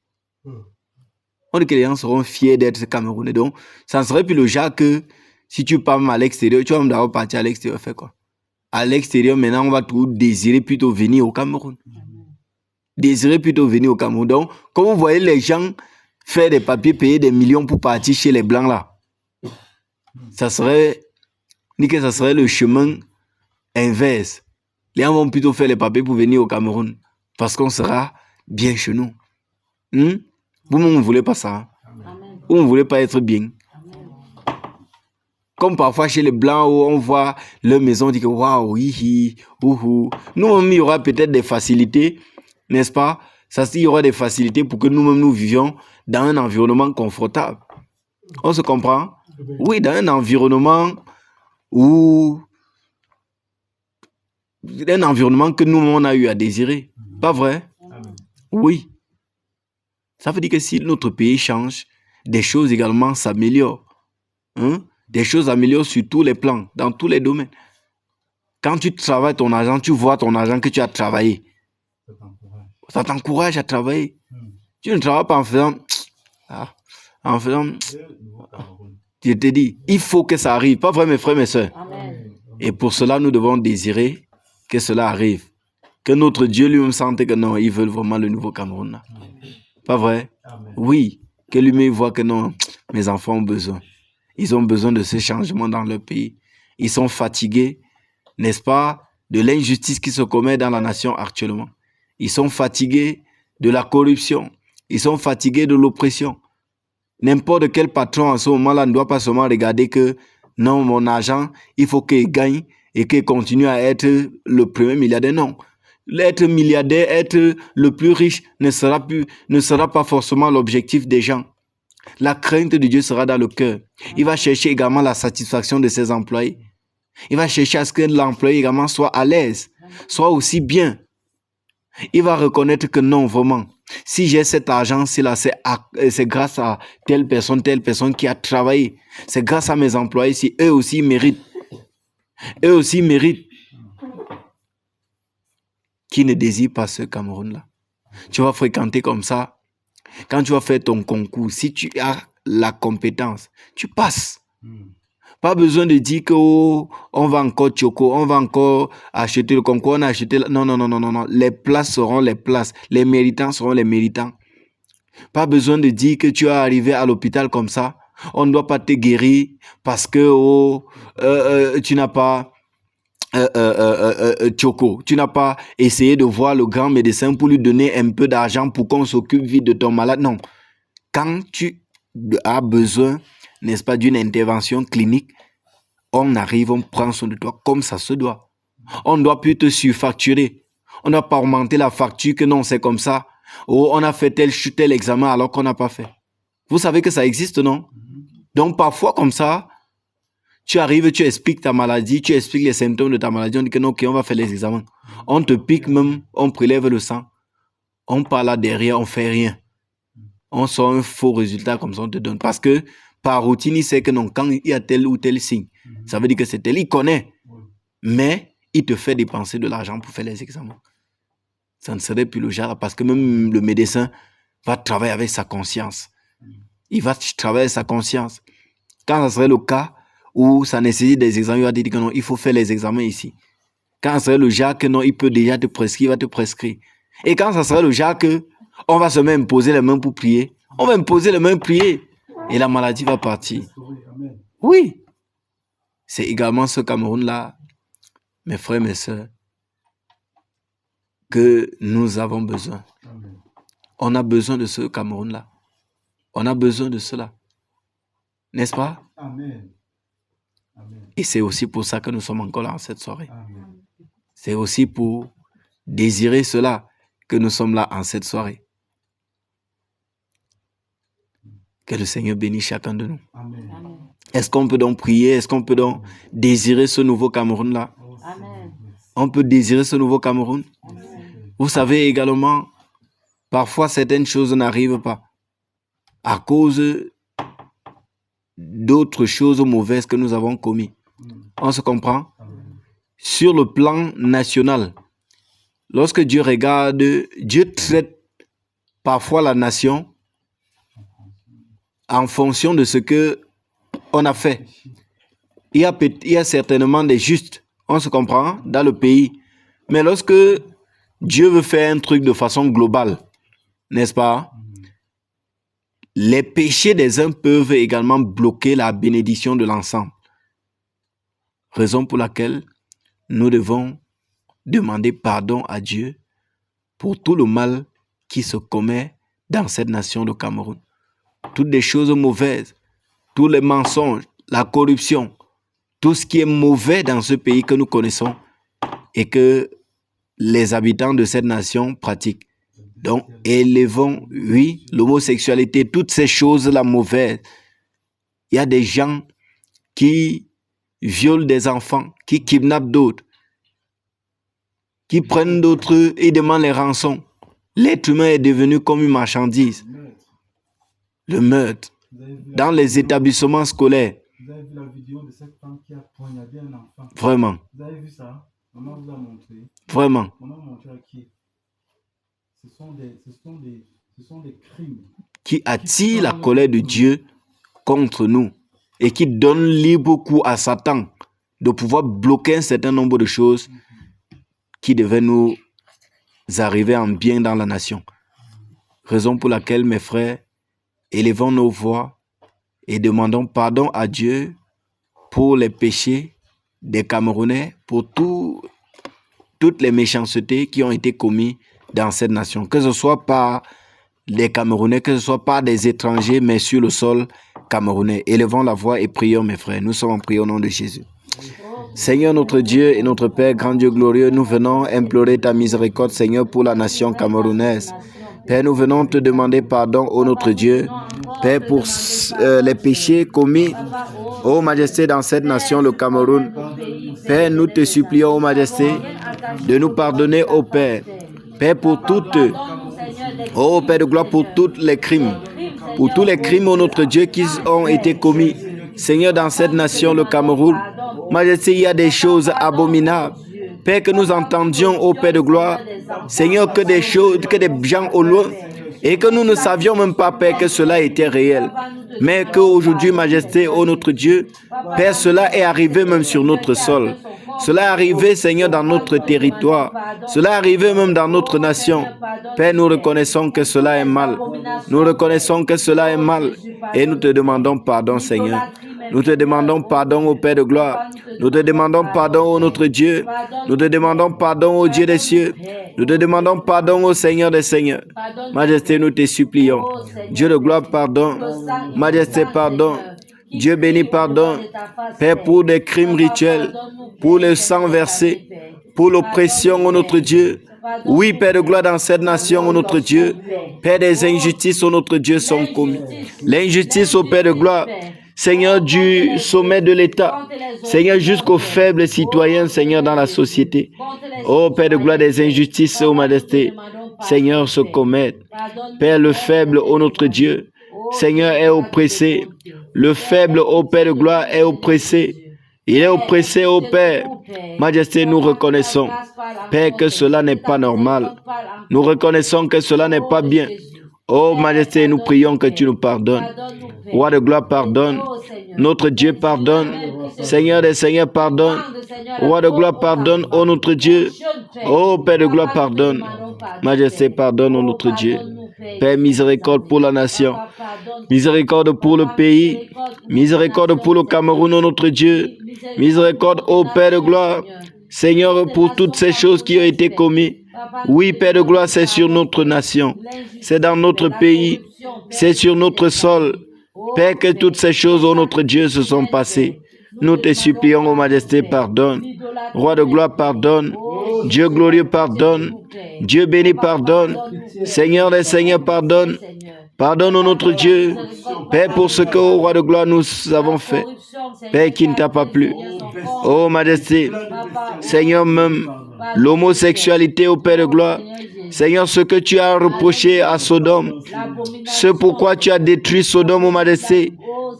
On dit que les gens seront fiers d'être Camerounais. Donc, ça ne serait plus le genre que si tu pars à l'extérieur, tu vas d'abord partir à l'extérieur, faire quoi? À l'extérieur, maintenant, on va tout désirer plutôt venir au Cameroun. désirer plutôt venir au Cameroun. Donc, quand vous voyez les gens faire des papiers, payer des millions pour partir chez les Blancs là, ça serait le chemin inverse. Les gens vont plutôt faire les papiers pour venir au Cameroun parce qu'on sera bien chez nous. Vous-même, vous ne voulez pas ça. Vous ne voulez pas être bien. Comme parfois chez les Blancs où on voit leur maison, on dit que waouh, hihi, ouhou. Nous-mêmes, il y aura peut-être des facilités, n'est-ce pas? Il y aura des facilités pour que nous-mêmes nous vivions dans un environnement confortable. On se comprend? Oui, dans un environnement que nous-mêmes on a eu à désirer. Pas vrai? Oui. Ça veut dire que si notre pays change, des choses également s'améliorent. Des choses s'améliorent sur tous les plans, dans tous les domaines. Quand tu travailles ton argent, tu vois ton argent que tu as travaillé. Ça t'encourage à travailler. Tu ne travailles pas en faisant... Je te dis, il faut que ça arrive. Pas vrai, mes frères, mes soeurs? Amen. Et pour cela, nous devons désirer que cela arrive. Que notre Dieu lui-même sente que non, ils veulent vraiment le nouveau Cameroun. Là. Pas vrai? Amen. Oui. Que lui-même voit que non, mes enfants ont besoin. Ils ont besoin de ce changement dans leur pays. Ils sont fatigués, n'est-ce pas, de l'injustice qui se commet dans la nation actuellement. Ils sont fatigués de la corruption. Ils sont fatigués de l'oppression. N'importe quel patron en ce moment-là ne doit pas seulement regarder que non, mon argent, il faut qu'il gagne et qu'il continue à être le premier milliardaire. Non. Être milliardaire, être le plus riche ne sera pas forcément l'objectif des gens. La crainte de Dieu sera dans le cœur. Il va chercher également la satisfaction de ses employés. Il va chercher à ce que l'employé également soit à l'aise, soit aussi bien. Il va reconnaître que non, vraiment, si j'ai cet argent-là, c'est grâce à telle personne qui a travaillé. C'est grâce à mes employés, si eux aussi méritent. Eux aussi méritent. Qui ne désire pas ce Cameroun-là? Tu vas fréquenter comme ça. Quand tu vas faire ton concours, si tu as la compétence, tu passes. Pas besoin de dire que on va encore choco, on va encore acheter le concours, on a acheté... Non. Les places seront les places. Les méritants seront les méritants. Pas besoin de dire que tu es arrivé à l'hôpital comme ça. On ne doit pas te guérir parce que tu n'as pas choco. Tu n'as pas essayé de voir le grand médecin pour lui donner un peu d'argent pour qu'on s'occupe vite de ton malade. Non. Quand tu as besoin, n'est-ce pas, d'une intervention clinique, on arrive, on prend soin de toi comme ça se doit. On ne doit plus te surfacturer. On ne doit pas augmenter la facture que non, c'est comme ça. Ou on a fait tel examen alors qu'on n'a pas fait. Vous savez que ça existe, non? Donc parfois comme ça, tu arrives, tu expliques ta maladie, tu expliques les symptômes de ta maladie, on dit que non, ok, on va faire les examens. On te pique même, on prélève le sang. On part là derrière, on fait rien. On sort un faux résultat comme ça, on te donne. Parce que par routine, il sait que non, quand il y a tel ou tel signe, ça veut dire que c'est tel. Il connaît, mais il te fait dépenser de l'argent pour faire les examens. Ça ne serait plus le genre parce que même le médecin va travailler avec sa conscience. Il va travailler avec sa conscience. Quand ça serait le cas où ça nécessite des examens, il va dire que non, il faut faire les examens ici. Quand ça serait le genre que non, il peut déjà te prescrire, il va te prescrire. Et quand ça serait le genre que on va se même poser les mains pour prier, on va me poser les mains pour prier et la maladie va partir. Oui. C'est également ce Cameroun-là, mes frères, mes sœurs, que nous avons besoin. On a besoin de ce Cameroun-là. On a besoin de cela. N'est-ce pas? Amen. Et c'est aussi pour ça que nous sommes encore là en cette soirée. Amen. C'est aussi pour désirer cela que nous sommes là en cette soirée. Que le Seigneur bénisse chacun de nous. Amen. Est-ce qu'on peut donc prier? Est-ce qu'on peut donc désirer ce nouveau Cameroun-là? Amen. On peut désirer ce nouveau Cameroun? Amen. Vous savez également, parfois certaines choses n'arrivent pas à cause d'autres choses mauvaises que nous avons commises. On se comprend? Sur le plan national, lorsque Dieu regarde, Dieu traite parfois la nation en fonction de ce que on a fait. Il y a certainement des justes, on se comprend, dans le pays. Mais lorsque Dieu veut faire un truc de façon globale, n'est-ce pas? Les péchés des uns peuvent également bloquer la bénédiction de l'ensemble. Raison pour laquelle nous devons demander pardon à Dieu pour tout le mal qui se commet dans cette nation de Cameroun. Toutes les choses mauvaises, tous les mensonges, la corruption, tout ce qui est mauvais dans ce pays que nous connaissons et que les habitants de cette nation pratiquent. Donc, élevons, oui, l'homosexualité, toutes ces choses-là mauvaises. Il y a des gens qui violent des enfants, qui kidnappent d'autres, qui prennent d'autres et demandent les rançons. L'être humain est devenu comme une marchandise. Le meurtre. Dans les établissements scolaires. Vous avez vu la vidéo de cette femme qui a poignardé un enfant? Vraiment. Vous avez vu ça? Maman vous a montré. Vraiment. Maman a montré à qui? Ce sont des crimes qui attirent la colère de Dieu contre nous et qui donnent libre cours à Satan de pouvoir bloquer un certain nombre de choses qui devaient nous arriver en bien dans la nation. Raison pour laquelle, mes frères, élevons nos voix et demandons pardon à Dieu pour les péchés des Camerounais, pour toutes les méchancetés qui ont été commises dans cette nation, que ce soit par les Camerounais, que ce soit par des étrangers, mais sur le sol camerounais. Élevons la voix et prions, mes frères. Nous sommes en prière au nom de Jésus. Seigneur notre Dieu et notre Père, grand Dieu glorieux, nous venons implorer ta miséricorde, Seigneur, pour la nation camerounaise. Père, nous venons te demander pardon, ô notre Dieu. Père, pour les péchés commis, ô Majesté, dans cette nation, le Cameroun. Père, nous te supplions, ô Majesté, de nous pardonner, ô Père. Père, pour toutes, ô Père de gloire, pour tous les crimes, pour tous les crimes, ô notre Dieu, qui ont été commis, Seigneur, dans cette nation, le Cameroun. Majesté, il y a des choses abominables. Père, que nous entendions, ô Père de gloire, Seigneur, que des gens au loin, et que nous ne savions même pas, Père, que cela était réel. Mais qu'aujourd'hui, Majesté, ô notre Dieu, Père, cela est arrivé même sur notre sol. Cela est arrivé, Seigneur, dans notre territoire. Cela est arrivé même dans notre nation. Père, nous reconnaissons que cela est mal. Nous reconnaissons que cela est mal. Et nous te demandons pardon, Seigneur. Nous te demandons pardon au Père de gloire. Nous te demandons pardon au notre Dieu. Nous te demandons pardon au Dieu des cieux. Nous te demandons pardon au Seigneur des seigneurs. Majesté, nous te supplions. Dieu de gloire, pardon. Majesté, pardon. Dieu béni, pardon. Père, pour des crimes rituels, pour le sang versé, pour l'oppression, ô notre Dieu. Oui, Père de gloire, dans cette nation, ô notre Dieu. Père, des injustices, ô notre Dieu, sont commises. L'injustice, ô Père de gloire. Seigneur, du sommet de l'État, Seigneur, jusqu'aux faibles citoyens, Seigneur, dans la société. Oh, Père de gloire, des injustices, ô Majesté, Seigneur, se commettent. Père, le faible, ô notre Dieu, Seigneur, est oppressé. Le faible, ô Père de gloire, est oppressé. Il est oppressé, ô Père. Majesté, nous reconnaissons, Père, que cela n'est pas normal. Nous reconnaissons que cela n'est pas bien. Oh Majesté, nous prions que tu nous pardonnes. Roi de gloire, pardonne. Notre Dieu, pardonne. Seigneur des seigneurs, pardonne. Roi de gloire, pardonne, ô notre Dieu. Oh Père de gloire, pardonne. Majesté, pardonne, ô notre Dieu. Père, miséricorde pour la nation. Miséricorde pour le pays. Miséricorde pour le Cameroun, ô notre Dieu. Miséricorde, ô Père de gloire. Seigneur, pour toutes ces choses qui ont été commises. Oui, Père de gloire, c'est sur notre nation. C'est dans notre pays. C'est sur notre sol. Père, que toutes ces choses, ô notre Dieu, se sont passées. Nous te supplions, ô Majesté, pardonne. Roi de gloire, pardonne. Dieu glorieux, pardonne. Dieu béni, pardonne. Seigneur des seigneurs, pardonne. Pardonne, ô notre Dieu. Père, pour ce que, ô Roi de gloire, nous avons fait. Père, qui ne t'a pas plu. Ô Majesté, Seigneur, même l'homosexualité, ô Père de gloire. Seigneur, ce que tu as reproché à Sodome, ce pourquoi tu as détruit Sodome, ô Majesté,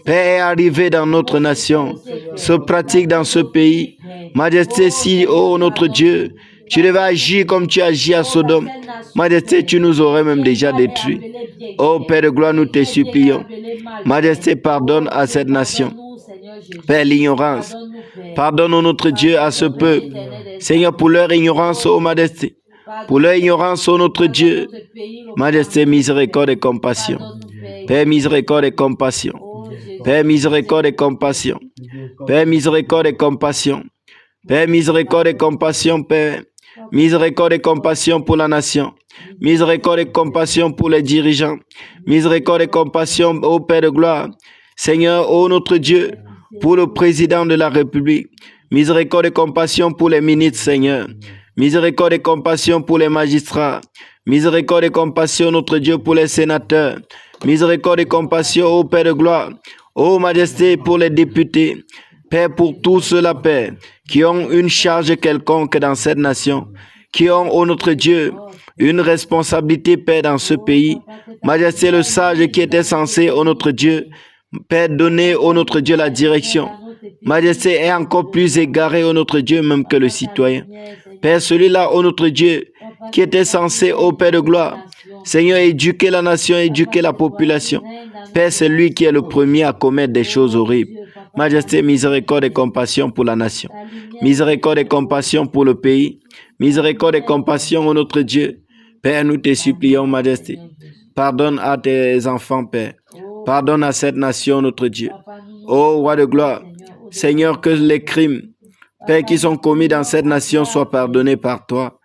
Père, est arrivé dans notre nation, se pratique dans ce pays. Majesté, si, ô notre Dieu, tu devais agir comme tu agis à Sodome, Majesté, tu nous aurais même déjà détruits. Ô Père de gloire, nous te supplions. Majesté, pardonne à cette nation. Père, l'ignorance. Pardonne, ô notre Dieu, à ce peuple. Seigneur, pour leur ignorance, ô Majesté. pour leur ignorance, ô notre Dieu. Majesté, miséricorde et compassion. Père, miséricorde et compassion. Père, miséricorde et compassion. Père, miséricorde et compassion. Père, miséricorde et compassion, Père. Miséricorde et compassion pour la nation. Miséricorde et compassion pour les dirigeants. Miséricorde et compassion, ô Père de gloire. Seigneur, ô notre Dieu, pour le président de la République. Miséricorde et compassion pour les ministres, Seigneur. Miséricorde et compassion pour les magistrats. Miséricorde et compassion, notre Dieu, pour les sénateurs. Miséricorde et compassion, ô Père de gloire. Ô Majesté, pour les députés. Père, pour tous ceux-là, Père, qui ont une charge quelconque dans cette nation, qui ont, ô notre Dieu, une responsabilité, Père, dans ce pays. Majesté, le sage qui était censé, ô notre Dieu, Père, donner, ô notre Dieu, la direction. Majesté est encore plus égaré, ô notre Dieu, même que le citoyen. Père, celui-là, ô notre Dieu, qui était censé, ô Père de gloire, Seigneur, éduquer la nation, éduquer la population. Père, c'est lui qui est le premier à commettre des choses horribles. Majesté, miséricorde et compassion pour la nation. Miséricorde et compassion pour le pays. Miséricorde et compassion, ô notre Dieu. Père, nous te supplions, Majesté. Pardonne à tes enfants, Père. Pardonne à cette nation, notre Dieu. Ô Roi de gloire, Seigneur, que les crimes, Père, qui sont commis dans cette nation soient pardonnés par toi.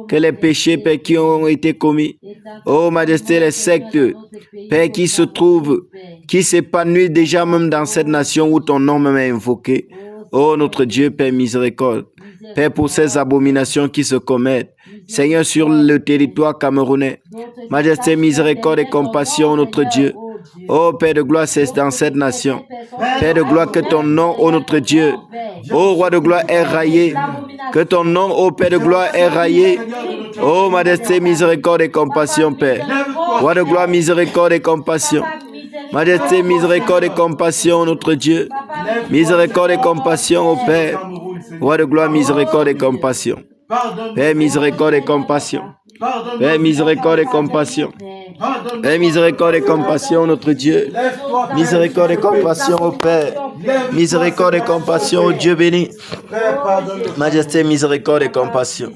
Que les péchés, Père, qui ont été commis, ô Majesté, les sectes, Père, qui se trouvent, qui s'épanouissent déjà même dans cette nation où ton nom même est invoqué. Ô notre Dieu, Père miséricorde. Père, pour ces abominations qui se commettent, Seigneur, sur le territoire camerounais. Majesté, miséricorde et compassion, notre Dieu. Ô Père de gloire, c'est dans cette nation. Père de gloire, que ton nom, ô notre Dieu, ô Roi de gloire, est raillé. Que ton nom, ô Père de gloire, est raillé. Ô Majesté, miséricorde et compassion, Père. Roi de gloire, miséricorde et compassion. Majesté, miséricorde et compassion, notre Dieu. Miséricorde et compassion, ô Père. Roi de gloire, miséricorde et compassion. Père, miséricorde et compassion. Père, miséricorde et compassion. Père, miséricorde et compassion, notre Dieu. Miséricorde et compassion, ô Père. Miséricorde et compassion, ô Dieu béni. Majesté, miséricorde et compassion.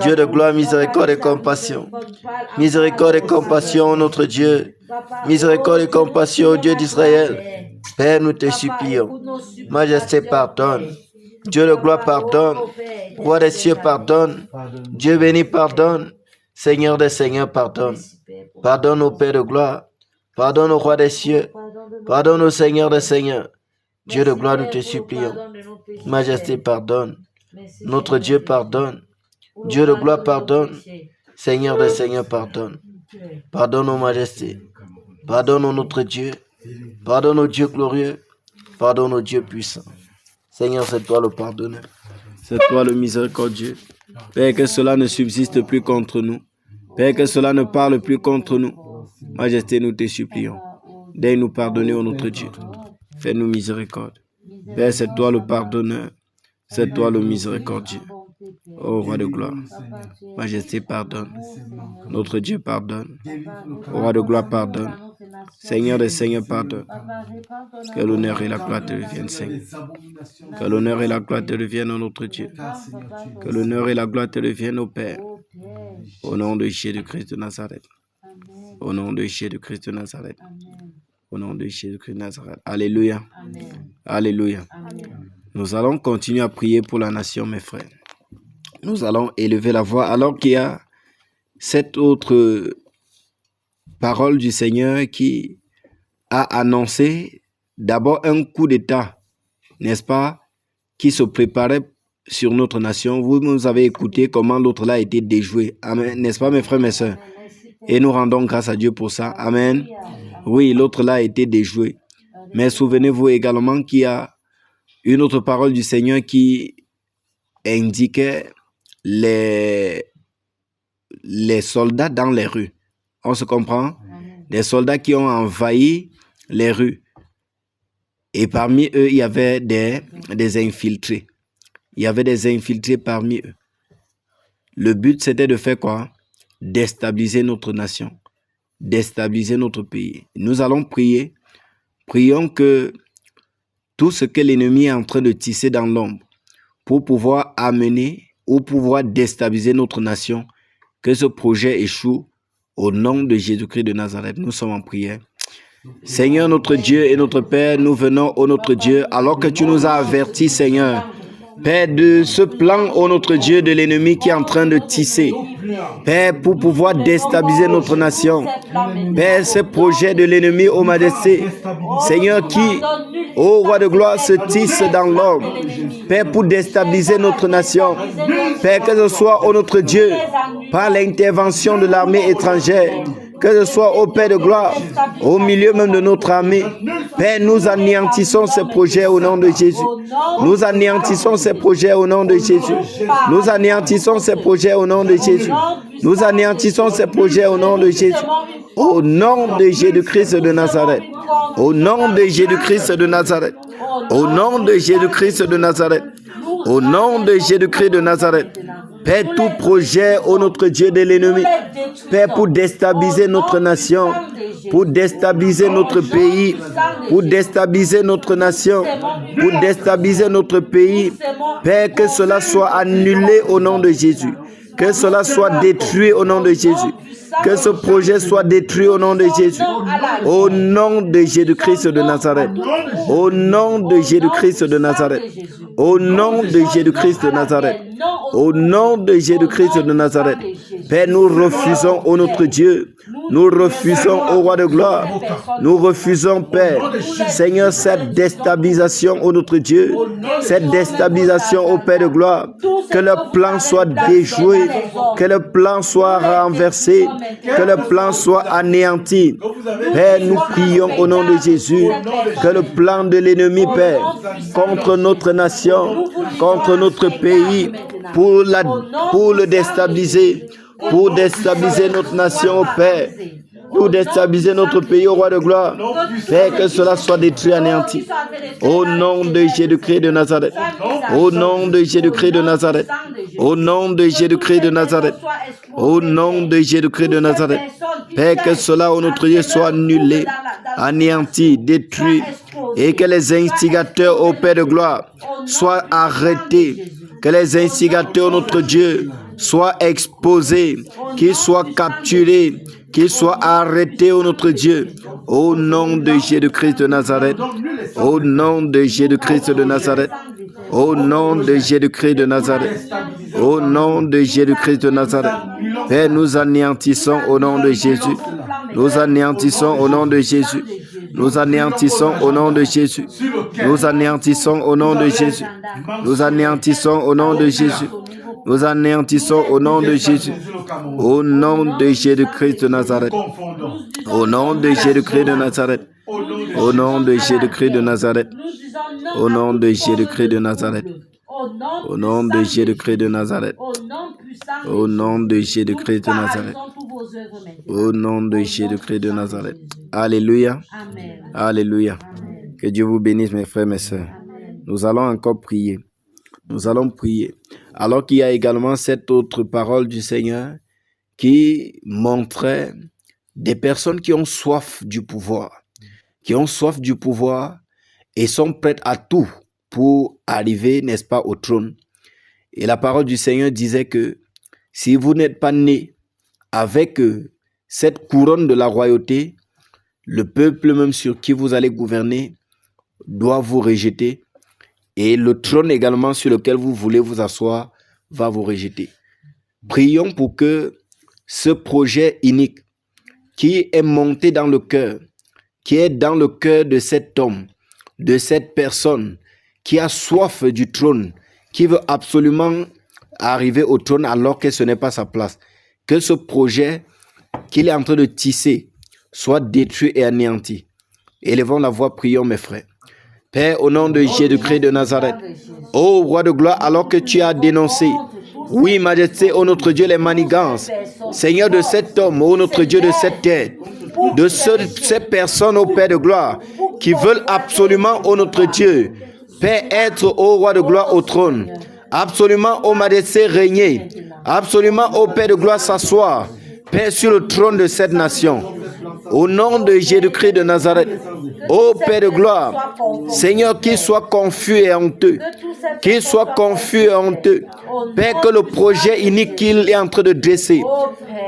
Dieu de gloire, miséricorde et compassion. Miséricorde et compassion, notre Dieu. Miséricorde et compassion, Dieu d'Israël. Père, nous te supplions. Majesté, pardonne. Dieu de gloire, pardonne. Roi des cieux, pardonne. Dieu béni, pardonne. Seigneur des seigneurs, pardonne. Pardonne au Père de gloire. Pardonne au Roi des cieux. Pardonne au Seigneur des seigneurs. Dieu de gloire, nous te supplions. Majesté, pardonne. Notre Dieu, pardonne. Dieu de gloire, pardonne. Seigneur des seigneurs, pardonne. Pardonne aux majestés. Pardonne au notre Dieu. Pardonne au Dieu glorieux. Pardonne au Dieu puissant. Seigneur, c'est toi le pardonneur. C'est toi le miséricordieux. Père, que cela ne subsiste plus contre nous. Père, que cela ne parle plus contre nous. Majesté, nous te supplions. Daigne nous pardonner, ô notre Dieu. Fais-nous miséricorde. Père, c'est toi le pardonneur. C'est toi le miséricordieux. Ô Roi de gloire. Majesté, pardonne. Notre Dieu, pardonne. Roi de gloire, pardonne. Seigneur des seigneurs, pardonne. Que l'honneur et la gloire te reviennent, Seigneur. Que l'honneur et la gloire te reviennent, ô notre Dieu. Que l'honneur et la gloire te reviennent, ô Père. Au nom de Jésus-Christ de Nazareth. Au nom de Jésus-Christ de Nazareth. Au nom de Jésus-Christ de Nazareth. Alléluia. Alléluia. Nous allons continuer à prier pour la nation, mes frères. Nous allons élever la voix alors qu'il y a cette autre parole du Seigneur qui a annoncé d'abord un coup d'État, n'est-ce pas, qui se préparait sur notre nation. Vous nous avez écouté comment l'autre là a été déjoué. Amen. N'est-ce pas, mes frères, mes sœurs? Et nous rendons grâce à Dieu pour ça. Amen. Oui, l'autre là a été déjoué. Mais souvenez-vous également qu'il y a une autre parole du Seigneur qui indiquait les soldats dans les rues. On se comprend? Des soldats qui ont envahi les rues. Et parmi eux, il y avait des infiltrés. Il y avait des infiltrés parmi eux. Le but, c'était de faire quoi? Déstabiliser notre nation. Déstabiliser notre pays. Nous allons prier. Prions que tout ce que l'ennemi est en train de tisser dans l'ombre pour pouvoir amener ou pouvoir déstabiliser notre nation, que ce projet échoue. Au nom de Jésus-Christ de Nazareth, nous sommes en prière. Seigneur, notre Dieu et notre Père, nous venons, ô notre Dieu, alors que tu nous as avertis, Seigneur, Père, de ce plan, ô notre Dieu, de l'ennemi qui est en train de tisser. Père, pour pouvoir déstabiliser notre nation. Père, ce projet de l'ennemi, ô majesté, Seigneur, qui, ô roi de gloire, se tisse dans l'homme. Père, pour déstabiliser notre nation. Père, que ce soit, ô notre Dieu, par l'intervention de l'armée étrangère, que ce soit au Père de gloire, au milieu même de notre armée. Père, nous anéantissons ces projets au nom de Jésus. Nous anéantissons ces projets au nom de Jésus. Nous anéantissons ces projets au nom de Jésus. Nous anéantissons ces projets au nom de Jésus. Au nom de Jésus-Christ de Nazareth. Au nom de Jésus-Christ de Nazareth. Au nom de Jésus-Christ de Nazareth. Au nom de Jésus-Christ de Nazareth. Père, tout projet, ô notre Dieu de l'ennemi, Père, pour déstabiliser notre nation, pour déstabiliser notre pays, pour déstabiliser notre nation, pour déstabiliser notre pays, Père, que cela soit annulé au nom de Jésus, que cela soit détruit au nom de Jésus, que ce projet soit détruit au nom de Jésus, au nom de Jésus-Christ de Nazareth, au nom de Jésus-Christ de Nazareth, au nom de Jésus-Christ de Nazareth, au nom de Jésus-Christ de Nazareth. Père, nous refusons, ô notre Dieu, nous refusons, ô roi de gloire, nous refusons, Père, Seigneur, cette déstabilisation, ô notre Dieu, cette déstabilisation, ô Père de gloire, que le plan soit déjoué, que le plan soit renversé, que le plan soit anéanti. Père, nous prions au nom de Jésus, que le plan de l'ennemi, Père, contre notre nation, contre notre pays, pour le déstabiliser, pour déstabiliser notre nation, Père, pour déstabiliser notre pays, au roi de gloire. Père, que cela soit détruit, anéanti. Au nom de Jésus-Christ de Nazareth. Au nom de Jésus-Christ de Nazareth. Au nom de Jésus-Christ de Nazareth. Au nom de Jésus-Christ de Nazareth. Père, que cela, ô notre Dieu, soit annulé, anéanti, détruit, et que les instigateurs, ô Père de gloire, soient arrêtés. Que les instigateurs, notre Dieu, soient exposés, qu'ils soient capturés, qu'ils soient arrêtés, ô notre Dieu, au nom de Jésus-Christ de Nazareth, au nom de Jésus-Christ de Nazareth, au nom de Jésus-Christ de Nazareth, au nom de Jésus-Christ de Nazareth. Père, nous anéantissons au nom de Jésus, nous anéantissons au nom de Jésus. Nous anéantissons au nom de Jésus. Nous anéantissons au nom de Jésus. Nous anéantissons au nom de Jésus. Nous anéantissons au nom de Jésus. Au nom de Jésus-Christ de Nazareth. Au nom de Jésus-Christ de Nazareth. Au nom de Jésus-Christ de Nazareth. Au nom de Jésus-Christ de Nazareth. Au nom de Jésus-Christ de Nazareth. Au nom de Jésus-Christ de Nazareth. Au nom de Jésus-Christ de Nazareth. Alléluia. Alléluia. Que Dieu vous bénisse, mes frères, mes sœurs. Nous allons encore prier. Nous allons prier. Alors qu'il y a également cette autre parole du Seigneur qui montrait des personnes qui ont soif du pouvoir. Qui ont soif du pouvoir et sont prêtes à tout pour arriver, n'est-ce pas, au trône. Et la parole du Seigneur disait que si vous n'êtes pas né avec cette couronne de la royauté, le peuple même sur qui vous allez gouverner doit vous rejeter. Et le trône également sur lequel vous voulez vous asseoir va vous rejeter. Prions pour que ce projet unique qui est monté dans le cœur, qui est dans le cœur de cet homme, de cette personne qui a soif du trône, qui veut absolument arriver au trône alors que ce n'est pas sa place, que ce projet qu'il est en train de tisser soit détruit et anéanti. Élevons la voix, prions mes frères. Père, au nom de Jésus-Christ de Nazareth, ô roi de gloire, alors que tu as dénoncé, oui, majesté, ô notre Dieu, les manigances, Seigneur de cet homme, ô notre Dieu de cette terre, de ces personnes, ô Père de gloire, qui veulent absolument, ô notre Dieu, Père, être, ô roi de gloire, au trône, absolument, ô majesté, régner, absolument, ô Père de gloire, s'asseoir, Père, sur le trône de cette nation. Au nom de Jésus-Christ de Nazareth, ô Père de gloire, Seigneur, qu'il soit confus et honteux, qu'il soit confus et honteux, Père, que le projet unique qu'il est en train de dresser,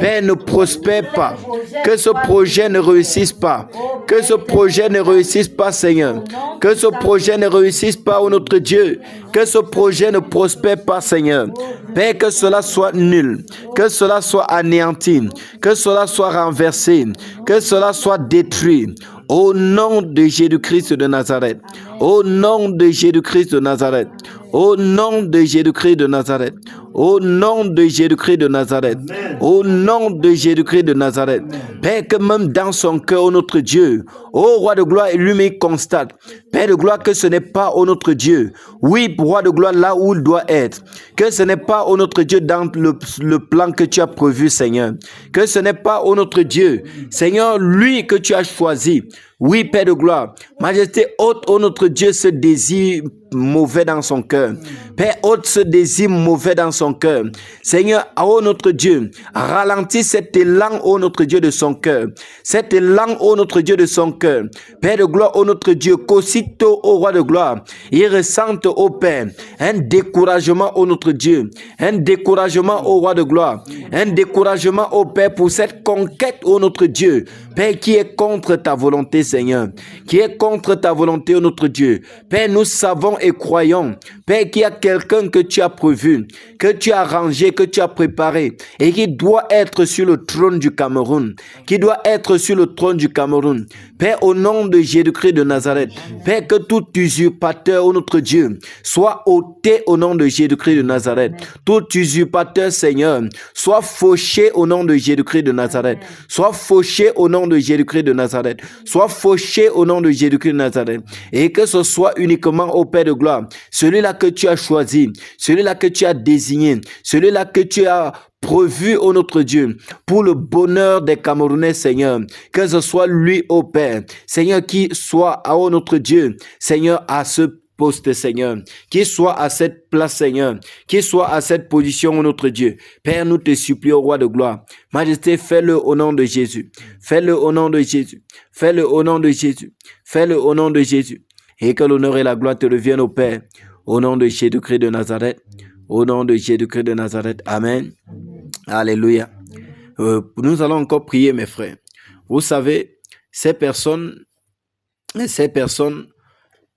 Père, ne prospère pas. Que ce projet ne réussisse pas. Que ce projet ne réussisse pas, Seigneur. Que ce projet ne réussisse pas, ô notre Dieu. Que ce projet ne prospère pas, Seigneur. Père, que cela soit nul. Que cela soit anéanti. Que cela soit renversé. Que cela soit détruit. Au nom de Jésus-Christ de Nazareth. Au nom de Jésus-Christ de Nazareth. Au nom de Jésus-Christ de Nazareth. Au nom de Jésus-Christ de Nazareth. Au nom de Jésus-Christ de Nazareth. Père, que même dans son cœur, ô notre Dieu, ô roi de gloire, lui constate, Père de gloire, que ce n'est pas, ô notre Dieu, oui, roi de gloire, là où il doit être. Que ce n'est pas, ô notre Dieu, dans le plan que tu as prévu, Seigneur. Que ce n'est pas, ô notre Dieu, Seigneur, lui que tu as choisi. Oui, Père de gloire, majesté, ôte, ô notre Dieu, ce désir mauvais dans son cœur. Père, ôte ce désir mauvais dans son cœur. Seigneur, ô notre Dieu, ralentis cet élan, ô notre Dieu, de son cœur. Cet élan, ô notre Dieu, de son cœur. Père de gloire, ô notre Dieu, qu'aussitôt, ô roi de gloire, il ressente, ô Père, un découragement, ô notre Dieu. Un découragement, ô roi de gloire. Un découragement, ô Père, pour cette conquête, ô notre Dieu. Père, qui est contre ta volonté, Seigneur. Qui est contre ta volonté, ô notre Dieu. Père, nous savons et croyons, Père, qu'il y a quelqu'un que tu as prévu, que tu as rangé, que tu as préparé, et qui doit être sur le trône du Cameroun. Qui doit être sur le trône du Cameroun. Père, au nom de Jésus-Christ de Nazareth, Père, que tout usurpateur, ô notre Dieu, soit ôté au nom de Jésus-Christ de Nazareth. Tout usurpateur, Seigneur, soit fauché au nom de Jésus-Christ de Nazareth. Soit fauché au nom de Jésus-Christ de Nazareth. Soit fauché au nom de Jésus-Christ de Nazareth. Et que ce soit uniquement au Père de gloire, celui-là que tu as choisi, celui-là que tu as désigné, celui-là que tu as prévu, ô notre Dieu, pour le bonheur des Camerounais, Seigneur. Que ce soit lui, ô Père, Seigneur, qui soit, ô notre Dieu, Seigneur, à ce poste, Seigneur, qui soit à cette place, Seigneur, qui soit à cette position, ô notre Dieu. Père, nous te supplions, roi de gloire. Majesté, fais-le au nom de Jésus. Fais-le au nom de Jésus. Fais-le au nom de Jésus. Fais-le au nom de Jésus. Et que l'honneur et la gloire te reviennent au Père. Au nom de Jésus-Christ de Nazareth. Au nom de Jésus-Christ de Nazareth. Amen. Alléluia. Nous allons encore prier, mes frères. Vous savez, ces personnes,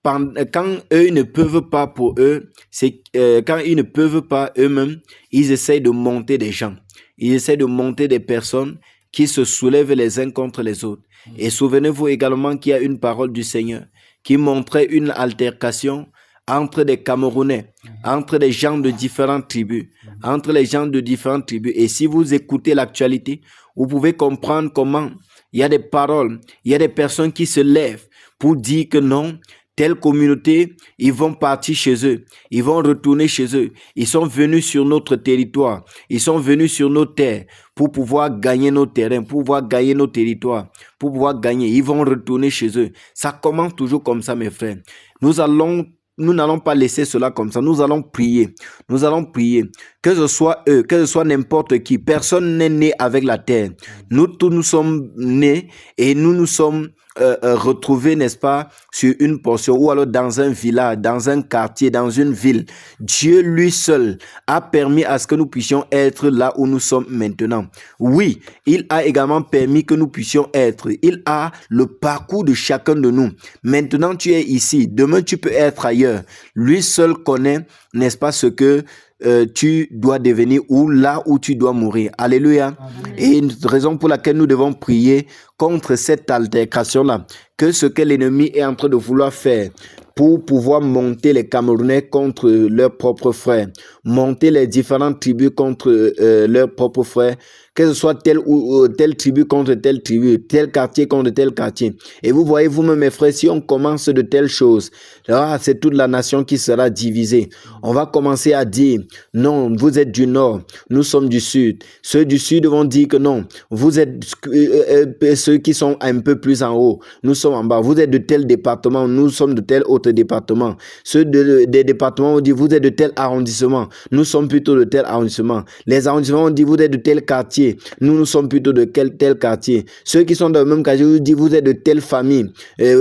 quand eux ne peuvent pas pour eux, c'est quand ils ne peuvent pas eux-mêmes, ils essayent de monter des gens. Ils essayent de monter des personnes qui se soulèvent les uns contre les autres. Et souvenez-vous également qu'il y a une parole du Seigneur qui montrait une altercation entre des Camerounais, entre des gens de différentes tribus, entre les gens de différentes tribus. Et si vous écoutez l'actualité, vous pouvez comprendre comment il y a des paroles, il y a des personnes qui se lèvent pour dire que non, telle communauté, ils vont partir chez eux, ils vont retourner chez eux. Ils sont venus sur notre territoire, ils sont venus sur nos terres pour pouvoir gagner nos terrains, pour pouvoir gagner nos territoires, pour pouvoir gagner. Ils vont retourner chez eux. Ça commence toujours comme ça, mes frères. Nous n'allons pas laisser cela comme ça. Nous allons prier. Nous allons prier. Que ce soit eux, que ce soit n'importe qui. Personne n'est né avec la terre. Nous tous, nous sommes nés et nous nous sommes retrouvés, n'est-ce pas, sur une portion ou alors dans un village, dans un quartier, dans une ville. Dieu lui seul a permis à ce que nous puissions être là où nous sommes maintenant. Oui, il a également permis que nous puissions être. Il a le parcours de chacun de nous. Maintenant, tu es ici. Demain, tu peux être ailleurs. Lui seul connaît, n'est-ce pas, ce que tu dois devenir ou là où tu dois mourir. Alléluia. Amen. Et une raison pour laquelle nous devons prier contre cette altercation-là, que ce que l'ennemi est en train de vouloir faire pour pouvoir monter les Camerounais contre leurs propres frères, monter les différentes tribus contre leurs propres frères, que ce soit telle tribu contre telle tribu, tel quartier contre tel quartier. Et vous voyez vous-même, mes frères, si on commence de telles choses, là, c'est toute la nation qui sera divisée. On va commencer à dire, non, vous êtes du nord, nous sommes du sud. Ceux du sud vont dire que non, vous êtes ceux qui sont un peu plus en haut, nous sommes en bas. Vous êtes de tel département, nous sommes de tel autre département. Ceux des départements vont dire, vous êtes de tel arrondissement, nous sommes plutôt de tel arrondissement. Les arrondissements vont dire, vous êtes de tel quartier, quartier, nous sommes plutôt de tel quartier. Ceux qui sont dans le même quartier, vous dites, vous êtes de telle famille.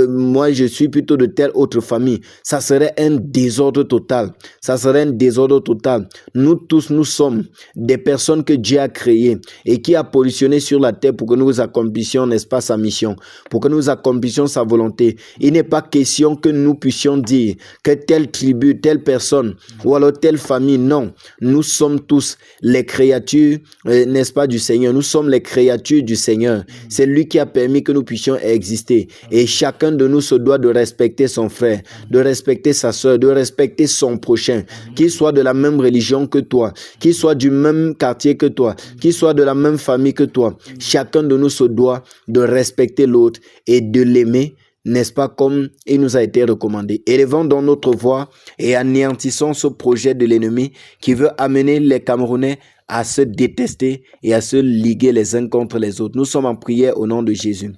Moi, je suis plutôt de telle autre famille. Ça serait un désordre total. Ça serait un désordre total. Nous tous, nous sommes des personnes que Dieu a créées et qui a positionné sur la terre pour que nous accomplissions, n'est-ce pas, sa mission, pour que nous accomplissions sa volonté. Il n'est pas question que nous puissions dire que telle tribu, telle personne ou alors telle famille. Non, nous sommes tous les créatures, n'est-ce pas, du Seigneur. Nous sommes les créatures du Seigneur. C'est lui qui a permis que nous puissions exister. Et chacun de nous se doit de respecter son frère, de respecter sa soeur, de respecter son prochain, qu'il soit de la même religion que toi, qu'il soit du même quartier que toi, qu'il soit de la même famille que toi. Chacun de nous se doit de respecter l'autre et de l'aimer, n'est-ce pas, comme il nous a été recommandé. Élevons donc notre voix et anéantissons ce projet de l'ennemi qui veut amener les Camerounais à se détester et à se liguer les uns contre les autres. Nous sommes en prière au nom de Jésus.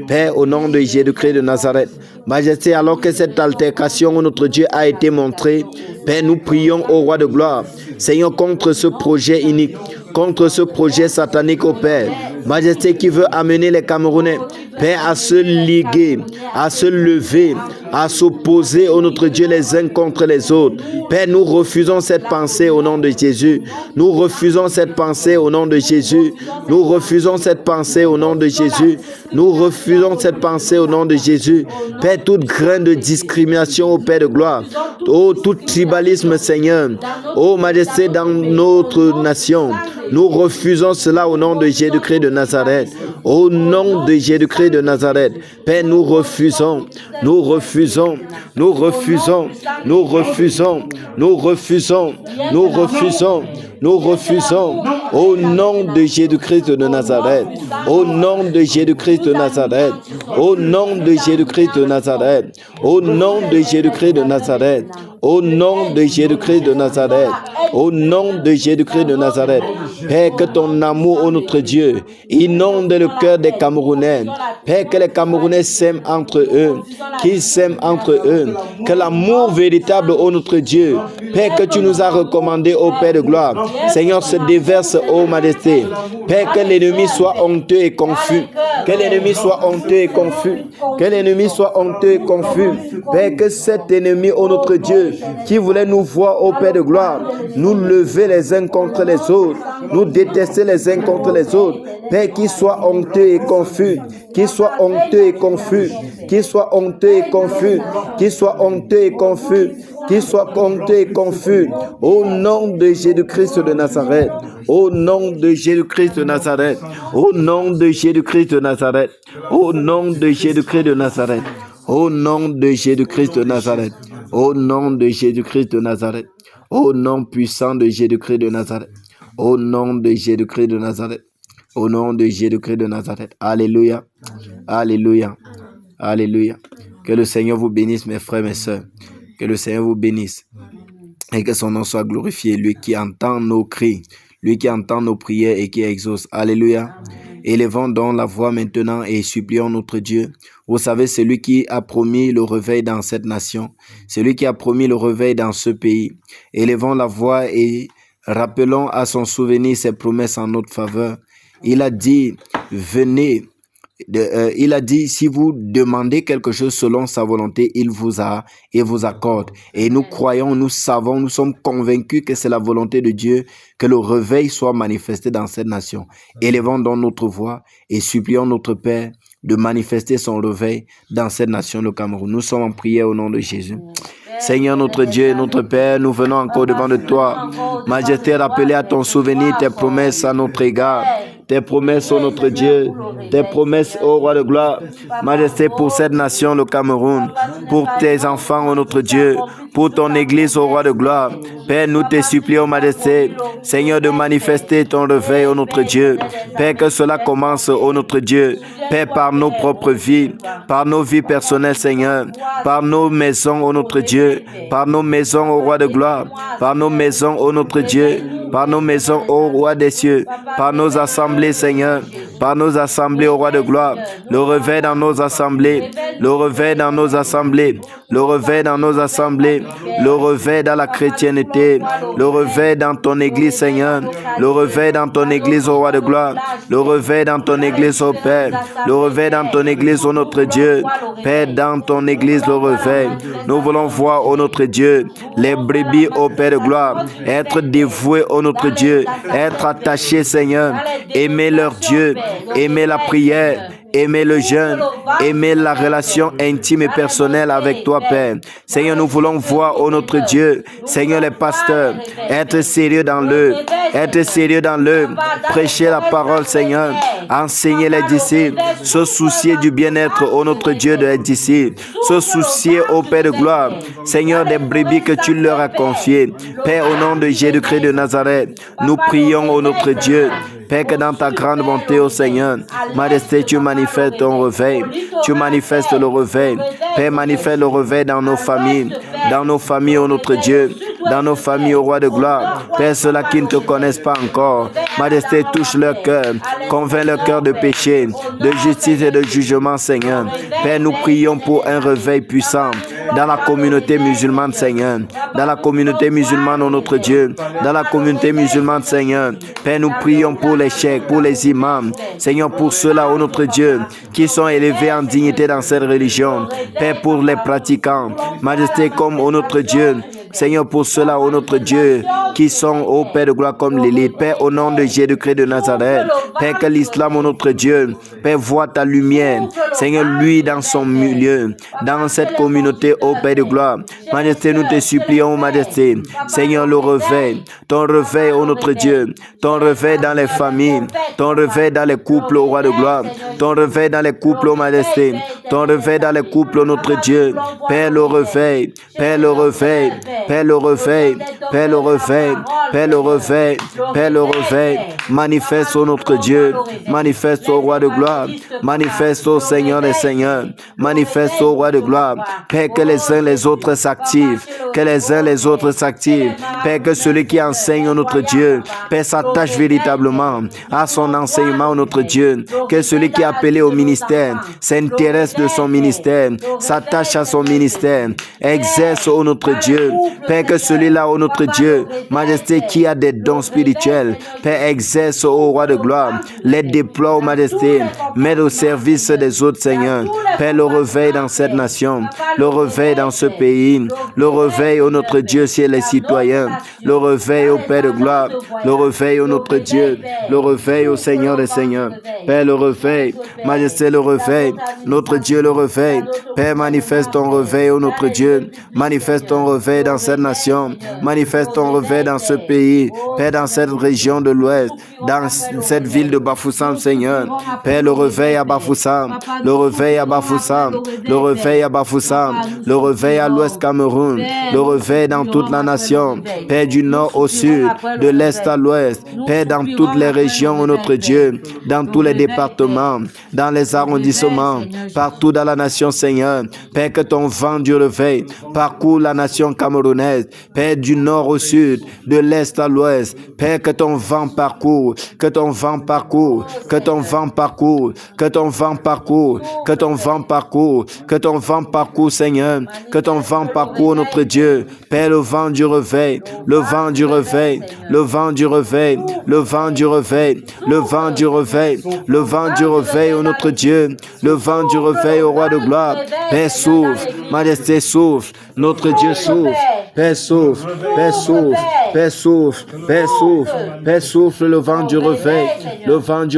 Père, au nom de Jésus-Christ de Nazareth, Majesté, alors que cette altercation, notre Dieu, a été montrée, Père, nous prions au Roi de gloire, Seigneur, contre ce projet inique, contre ce projet satanique, au Père. Majesté, qui veut amener les Camerounais, Père, à se liguer, à se lever, à s'opposer, au notre Dieu, les uns contre les autres. Père, nous refusons cette pensée au nom de Jésus. Nous refusons cette pensée au nom de Jésus. Nous refusons cette pensée au nom de Jésus. Nous refusons cette pensée au nom de Jésus. Père, toute graine de discrimination, au Père de gloire. Oh, tout tribalisme, Seigneur. Oh, Majesté, dans notre nation. Nous refusons cela au nom de Jésus-Christ de Nazareth. Au nom de Jésus-Christ de Nazareth. Père, nous refusons. Nous refusons. Nous refusons. Nous refusons. Nous refusons. Nous refusons. Nous refusons au nom de Jésus-Christ de Nazareth, au nom de Jésus-Christ de Nazareth, au nom de Jésus-Christ de Nazareth, au nom de Jésus-Christ de Nazareth, au nom de Jésus-Christ de Nazareth, au nom de Jésus-Christ de Nazareth. Père, que ton amour, ô notre Dieu, inonde le cœur des Camerounais. Père, que les Camerounais s'aiment entre eux, qu'ils s'aiment entre eux, que l'amour véritable, ô notre Dieu, Père, que tu nous as recommandé, ô Père de gloire, Seigneur, se déverse, ô Majesté. Père, que l'ennemi soit honteux et confus. Que l'ennemi soit honteux et confus. Que l'ennemi soit honteux et confus. Père, que cet ennemi, ô notre Dieu, qui voulait nous voir, ô Père de gloire, nous lever les uns contre les autres, nous détester les uns contre les autres. Père, qu'il soit honteux et confus. Qu'il soit honteux et confus. Qu'il soit honteux et confus. Qu'il soit honteux et confus. Qu'il soit honteux et confus. Au nom de Jésus-Christ de Nazareth. Au nom de Jésus-Christ de Nazareth. Au nom de Jésus-Christ de Nazareth. Au nom de Jésus-Christ de Nazareth. Au nom de Jésus-Christ de Nazareth. Au nom de Jésus-Christ de Nazareth. Au nom puissant de Jésus-Christ de Nazareth. Au nom de Jésus-Christ de Nazareth. Au nom de Jésus-Christ de Nazareth. Alléluia. Alléluia. Alléluia. Que le Seigneur vous bénisse, mes frères, mes sœurs. Que le Seigneur vous bénisse. Et que son nom soit glorifié. Lui qui entend nos cris. Lui qui entend nos prières et qui exauce. Alléluia. Élevons donc la voix maintenant et supplions notre Dieu. Vous savez, c'est lui qui a promis le réveil dans cette nation. C'est lui qui a promis le réveil dans ce pays. Élevons la voix et rappelons à son souvenir ses promesses en notre faveur. Il a dit, venez. Il a dit, si vous demandez quelque chose selon sa volonté, il vous accorde. Et nous croyons, nous savons, nous sommes convaincus que c'est la volonté de Dieu que le réveil soit manifesté dans cette nation. Élevons donc notre voix et supplions notre Père de manifester son réveil dans cette nation, le Cameroun. Nous sommes en prière au nom de Jésus. Seigneur notre Dieu et notre Père, nous venons encore devant de toi. Majesté, rappeler à ton souvenir tes promesses à notre égard. Tes promesses, ô notre Dieu, tes promesses, ô Roi de gloire, Majesté, pour cette nation, le Cameroun, pour tes enfants, ô notre Dieu, pour ton Église, ô Roi de gloire. Père, nous te supplions, Majesté, Seigneur, de manifester ton réveil, ô notre Dieu. Père, que cela commence, ô notre Dieu, Père, par nos propres vies, par nos vies personnelles, Seigneur, par nos maisons, ô notre Dieu, par nos maisons, ô Roi de gloire, par nos maisons, ô notre Dieu, par nos maisons, ô Roi des cieux, par nos assemblées, Seigneur, par nos assemblées, au roi de gloire. Le réveil dans nos assemblées, le réveil dans nos assemblées, le réveil dans nos assemblées, le réveil dans la chrétienté, le réveil dans ton église, Seigneur, le réveil dans ton église, au roi de gloire, le réveil dans ton église, au Père, le réveil dans ton église, ô notre Dieu, Père, dans ton église, le réveil. Nous voulons voir, ô notre Dieu, les brebis, ô Père de gloire, être dévoués, ô notre Dieu, être attachés, Seigneur, aimer leur Dieu, aimer la prière, aimer le jeûne, aimer la relation intime et personnelle avec toi, Père. Seigneur, nous voulons voir, ô notre Dieu, Seigneur, les pasteurs, être sérieux dans l'œuvre, être sérieux dans l'œuvre, prêcher la parole, Seigneur, enseigner les disciples, se soucier du bien-être, ô notre Dieu, de les disciples, se soucier, ô Père de gloire, Seigneur, des brebis que tu leur as confiées. Père, au nom de Jésus-Christ de Nazareth, nous prions, ô notre Dieu, Père, que dans ta grande bonté, ô Seigneur, Majesté, tu manifestes ton réveil. Tu manifestes le réveil. Père, manifeste le réveil dans nos familles, ô notre Dieu, dans nos familles, ô roi de gloire. Père, ceux-là qui ne te connaissent pas encore, Majesté, touche leur cœur, convainc leur cœur de péché, de justice et de jugement, Seigneur. Père, nous prions pour un réveil puissant dans la communauté musulmane, Seigneur. Dans la communauté musulmane, ô notre Dieu. Dans la communauté musulmane, Seigneur. Père, nous prions pour les cheikhs, pour les imams. Seigneur, pour ceux-là, ô notre Dieu, qui sont élevés en dignité dans cette religion. Père, pour les pratiquants. Majesté, comme ô notre Dieu. Seigneur, pour ceux-là, ô notre Dieu, qui sont, ô Père de gloire, comme l'élite. Père, au nom de Jésus-Christ de Nazareth. Père, que l'islam, ô notre Dieu, Père, voit ta lumière. Seigneur, lui, dans son milieu, dans cette communauté, ô Père de gloire. Majesté, nous te supplions, Majesté. Seigneur, le réveil. Ton réveil, ô notre Dieu. Ton réveil dans les familles. Ton réveil dans les couples, ô roi de gloire. Ton réveil dans les couples, ô Majesté. Ton réveil dans les couples, ô notre Dieu. Père, le réveil. Père, le réveil. Père, le réveil, Père, le réveil, Père, le réveil, Père, le réveil. Manifeste, ô notre Dieu, manifeste, ô roi de gloire, manifeste, ô Seigneur des Seigneurs, manifeste, ô roi de gloire. Père, que les uns les autres s'activent, que les uns les autres s'activent. Père, que celui qui enseigne, ô notre Dieu, Père, s'attache véritablement à son enseignement, ô notre Dieu. Que celui qui est appelé au ministère s'intéresse de son ministère, s'attache à son ministère, exerce, ô notre Dieu. Père, que celui-là, ô notre Dieu, Majesté, qui a des dons spirituels, Père, exerce, ô roi de gloire, les déploie, ô Majesté, mets au service des autres, Seigneur. Père, le réveil dans cette nation, le réveil dans ce pays, le réveil, ô notre Dieu, chez les citoyens, le réveil, ô Père de gloire, le réveil, ô notre Dieu, le réveil, ô Seigneur des Seigneurs. Père, le réveil, Majesté, le réveil, notre Dieu, le réveil. Père, manifeste ton réveil, ô notre Dieu, manifeste ton réveil dans cette nation, manifeste ton réveil dans ce pays, Père, dans cette région de l'Ouest, dans cette ville de Bafoussam, Seigneur. Père, le réveil à Bafoussam, le réveil à Bafoussam, le réveil à Bafoussam, le réveil à l'Ouest Cameroun, le réveil dans toute la nation, Père, du nord au sud, de l'est à l'ouest, Père, dans toutes les régions, ô notre Dieu, dans tous les départements, dans les arrondissements, partout dans la nation, Seigneur. Père, que ton vent du réveil parcourt la nation camerounaise, Père, du nord au sud, de l'est à l'ouest. Père, que ton vent parcourt, que ton vent parcourt, que ton vent parcourt, que ton vent parcourt, que ton vent parcourt, que ton vent parcourt, Seigneur, que ton vent parcourt, notre Dieu. Père, le vent du réveil, le vent du réveil, le vent du réveil, le vent du réveil, le vent du réveil, le vent du réveil, ô notre Dieu, le vent du réveil, au roi de gloire. Père, souffle, Majesté, souffle, notre Dieu souffle. Père, souffle, Père, souffle, Père, souffle, Père, souffle, Père, souffle le vent du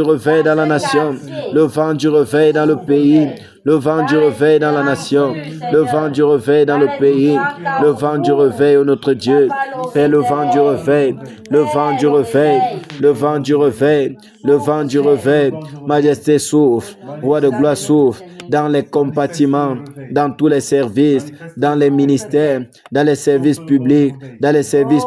réveil dans la nation, le vent du réveil dans le pays, le vent du réveil dans la nation, le vent du réveil dans le pays, le vent du réveil, ô notre Dieu. Père, le vent du réveil, le vent du réveil, le vent du réveil, le vent du réveil. Majesté, souffle, roi de gloire, souffle dans les compartiments, dans tous les services, dans les ministères, dans les services publics, dans les services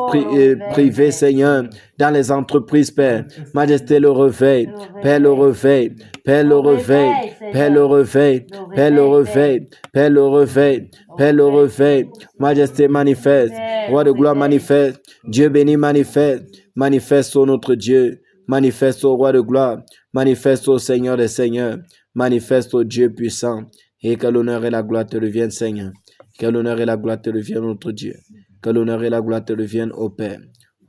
privés, Seigneur, dans les entreprises, Père. Majesté, le réveil, Père, le réveil, Père, le réveil, Père, le réveil, Père, le réveil, Père, le réveil, Père, le réveil. Majesté, manifeste, roi de gloire, manifeste, Dieu béni, manifeste, manifeste, ô notre Dieu, Manifeste au roi de gloire. Manifeste au Seigneur des seigneurs. Manifeste au Dieu puissant. Et que l'honneur et la gloire te reviennent, Seigneur. Que l'honneur et la gloire te reviennent, notre Dieu. Que l'honneur et la gloire te reviennent au Père.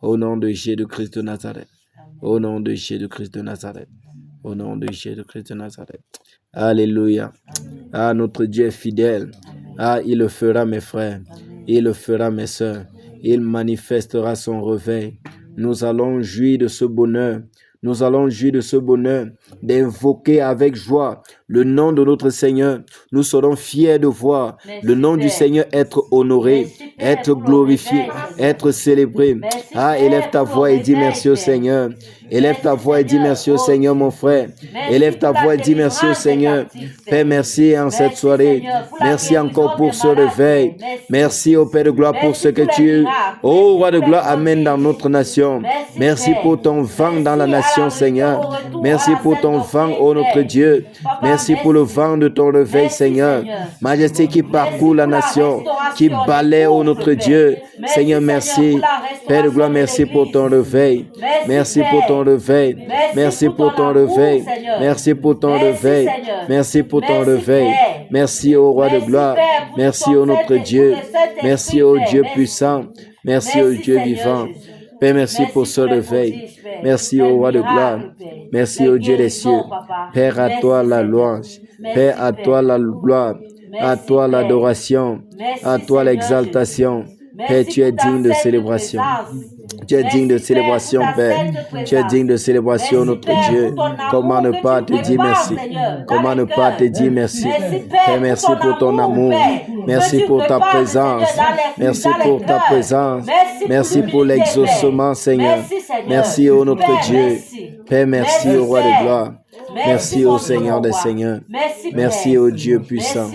Au nom de Jésus-Christ de Nazareth. Au nom de Jésus-Christ de Nazareth. Au nom de Jésus-Christ de Nazareth. Alléluia. Ah, notre Dieu est fidèle. Ah, il le fera, mes frères. Il le fera, mes sœurs. Il manifestera son réveil. Nous allons jouir de ce bonheur. Nous allons jouir de ce bonheur, d'invoquer avec joie le nom de notre Seigneur. Nous serons fiers de voir le nom du Seigneur être honoré, être glorifié, être célébré. Ah, élève ta voix et dis merci au Seigneur. Élève ta voix et dis merci au Seigneur, mon frère. Élève ta voix et dis merci au Seigneur. Père, merci en cette soirée. Merci encore pour ce réveil. Merci au Père de gloire pour ce que tu, ô roi de gloire, amènes dans notre nation. Merci pour ton vent dans la nation, Seigneur. Merci pour ton vent, ô notre Dieu. Merci pour le vent de ton réveil, Seigneur. Majesté qui parcourt la nation, qui balaie, ô notre Dieu. Seigneur, merci. Père de gloire, merci pour ton réveil. Merci pour ton réveil. Merci pour ton réveil. Merci pour ton réveil. Merci pour ton réveil. Merci au roi de gloire. Merci au notre Dieu. Merci au Dieu puissant. Merci au Dieu vivant. Père, merci pour ce réveil. Merci au roi de gloire. Merci au Dieu des cieux. Père, à toi la louange. Père, à toi la gloire. À toi l'adoration. À toi l'exaltation. Père, tu es digne de célébration. Tu es digne de célébration, Père. Tu es digne de célébration, notre Dieu. Comment ne pas te dire merci? Comment ne pas te dire merci? Père, merci pour ton amour. Merci pour ta présence. Merci pour ta présence. Merci pour l'exaucement, Seigneur. Merci, ô notre Dieu. Père, merci au roi de gloire. Merci au Seigneur des seigneurs. Merci au Dieu puissant.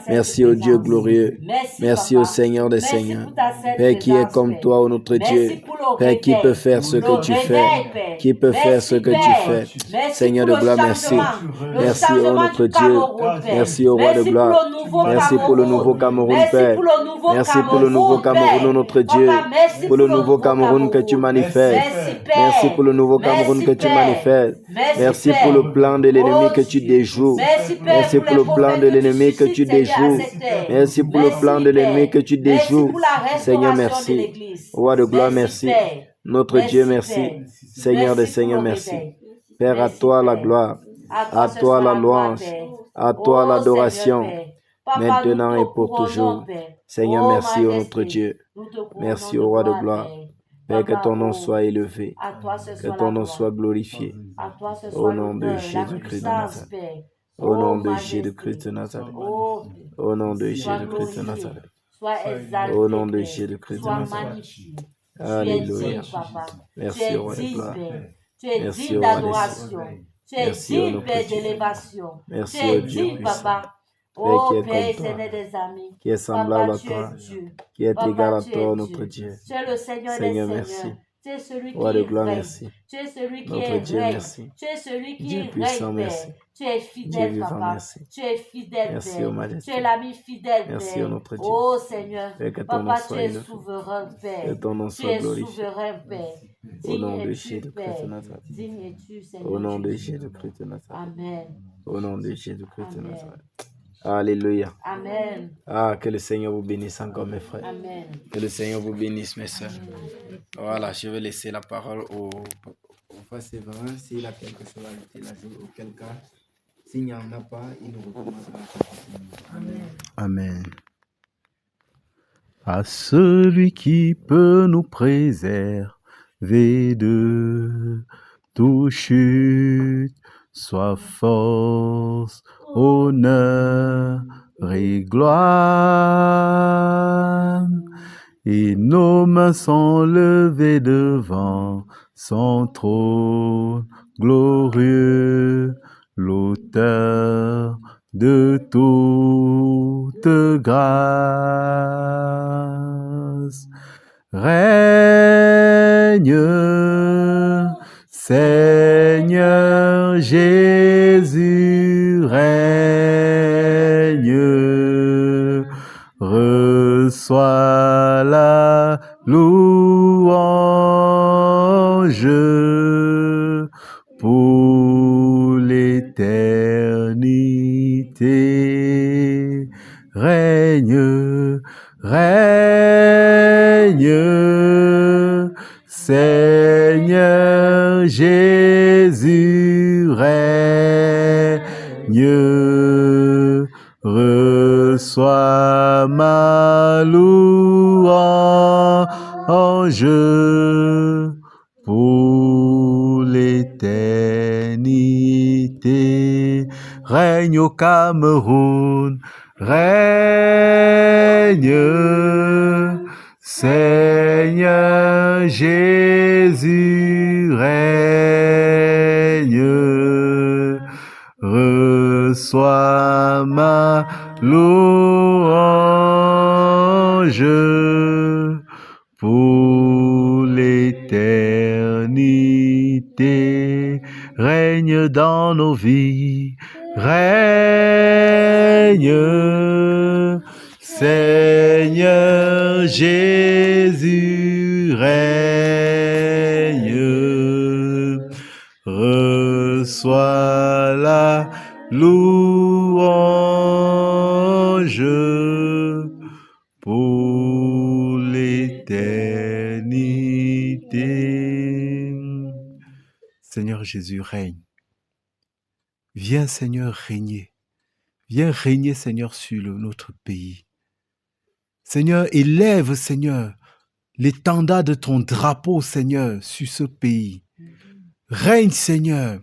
Merci au Dieu glorieux. Merci au Seigneur des seigneurs. Père, qui est comme toi, ô notre Dieu. Père, qui peut faire ce que tu fais? Qui peut faire ce que tu fais? Seigneur de gloire, merci. Merci, ô notre Dieu. Merci au roi de gloire. Merci pour le nouveau Cameroun, Père. Merci pour le nouveau Cameroun, ô notre Dieu. Pour le nouveau Cameroun que tu manifestes. Merci pour le nouveau Cameroun que tu manifestes. Merci pour le plan de l'ennemi que tu déjoues. Merci pour le plan de l'ennemi que tu déjoues. Merci pour le plan de l'ennemi que tu déjoues. Seigneur, merci. Roi de gloire, merci. Notre Dieu, merci. Seigneur des seigneurs, merci. Père, à toi la gloire. À toi la louange. À toi l'adoration. Maintenant et pour toujours. Seigneur, merci au notre Dieu. Merci au roi de gloire. Père, que ton nom soit élevé. Que ton nom soit glorifié. Au nom de Jésus-Christ de Nazareth. Au nom de Jésus-Christ de Nazareth. Au nom de Jésus-Christ de Nazareth. Au nom de Jésus-Christ de Nazareth. Alléluia. Merci au roi de gloire. Merci au roi des cieux. Merci au notre Dieu. Merci au Dieu puissant. Père qui est comme toi, qui est semblable à toi, qui est égal à toi, notre Dieu. Seigneur, merci. Tu es celui Roi qui de gloire, règne. merci. Tu es celui qui Notre est Dieu, règne. merci. Tu es celui qui Dieu règne, puissant, Père. merci. Tu es Dieu fidèle, vivant, Papa. merci. Tu es fidèle, Merci, Père. ô Majesté. Tu es l'ami fidèle, Merci, Père. ô notre Dieu. Oh Seigneur, Père, que ton Papa, nom tu soit es élevé. souverain, Père. Que ton nom Tu soit es glorifié. souverain, Père. Au Digne nom de es-tu, Jésus-Christ Père. de Nazareth. Digne es-tu, Seigneur. Au nom de Jésus. Jésus-Christ de Nazareth. Amen. Au nom de Jésus-Christ de Amen. Nazareth. Alléluia. Amen. Ah, que le Seigneur vous bénisse encore, mes frères. Amen. Que le Seigneur vous bénisse, mes soeurs. Voilà, je vais laisser la parole au frère Séverin. S'il a quelque chose à ajouter là-dessus, auquel cas, s'il n'y en a pas, il nous recommandera. Amen. Amen. À celui qui peut nous préserver de toute chute, soit force, honneur et gloire. Et nos mains sont levées devant son trône glorieux, l'auteur de toute grâce. Règne, Seigneur Jésus, règne, reçois la louange, règne, règne, Seigneur Jésus, règne, reçois ma louange pour l'éternité. Règne au Cameroun, règne, Seigneur Jésus, règne, reçois ma louange pour l'éternité. Règne dans nos vies, règne, Seigneur Jésus, règne, reçois la louange pour l'éternité. Seigneur Jésus, règne. Viens, Seigneur, régner. Viens régner, Seigneur, sur notre pays. Seigneur, élève, Seigneur, l'étendard de ton drapeau, Seigneur, sur ce pays. Règne, Seigneur.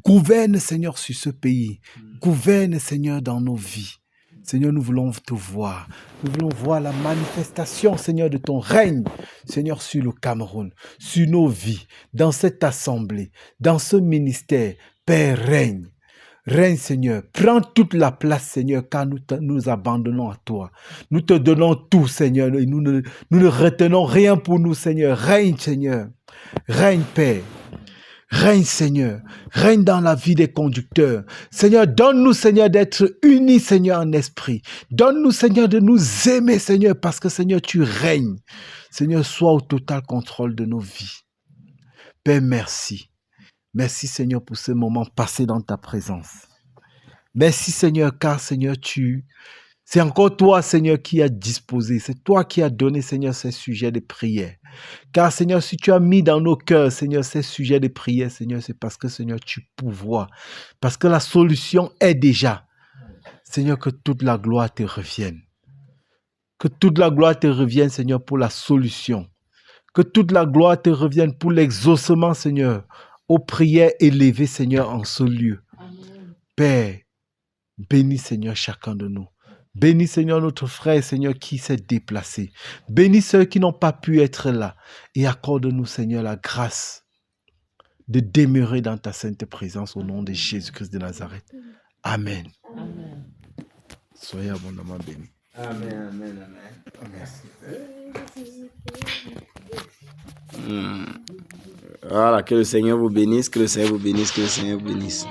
Gouverne, Seigneur, sur ce pays. Gouverne, Seigneur, dans nos vies. Seigneur, nous voulons te voir. Nous voulons voir la manifestation, Seigneur, de ton règne, Seigneur, sur le Cameroun, sur nos vies, dans cette assemblée, dans ce ministère. Père, règne. Règne, Seigneur. Prends toute la place, Seigneur, car nous abandonnons à toi. Nous te donnons tout, Seigneur, et nous ne retenons rien pour nous, Seigneur. Règne, Seigneur. Règne, Père. Règne, Seigneur. Règne dans la vie des conducteurs. Seigneur, donne-nous, Seigneur, d'être unis, Seigneur, en esprit. Donne-nous, Seigneur, de nous aimer, Seigneur, parce que, Seigneur, tu règnes. Seigneur, sois au total contrôle de nos vies. Père, merci. Merci, Seigneur, pour ce moment passé dans ta présence. Merci, Seigneur, car, Seigneur, c'est encore toi, Seigneur, qui as disposé. C'est toi qui as donné, Seigneur, ces sujets de prière. Car, Seigneur, si tu as mis dans nos cœurs, Seigneur, ces sujets de prière, Seigneur, c'est parce que, Seigneur, tu pourvois. Parce que la solution est déjà. Seigneur, que toute la gloire te revienne. Que toute la gloire te revienne, Seigneur, pour la solution. Que toute la gloire te revienne pour l'exaucement, Seigneur, aux prières élevées, Seigneur, en ce lieu. Amen. Père, bénis, Seigneur, chacun de nous. Bénis, Seigneur, notre frère, Seigneur, qui s'est déplacé. Bénis ceux qui n'ont pas pu être là. Et accorde-nous, Seigneur, la grâce de demeurer dans ta sainte présence au nom de Jésus-Christ de Nazareth. Amen. Amen. Soyez abondamment bénis. Amen, amen, amen. Merci. Voilà, que le Seigneur vous bénisse, que le Seigneur vous bénisse, que le Seigneur vous bénisse.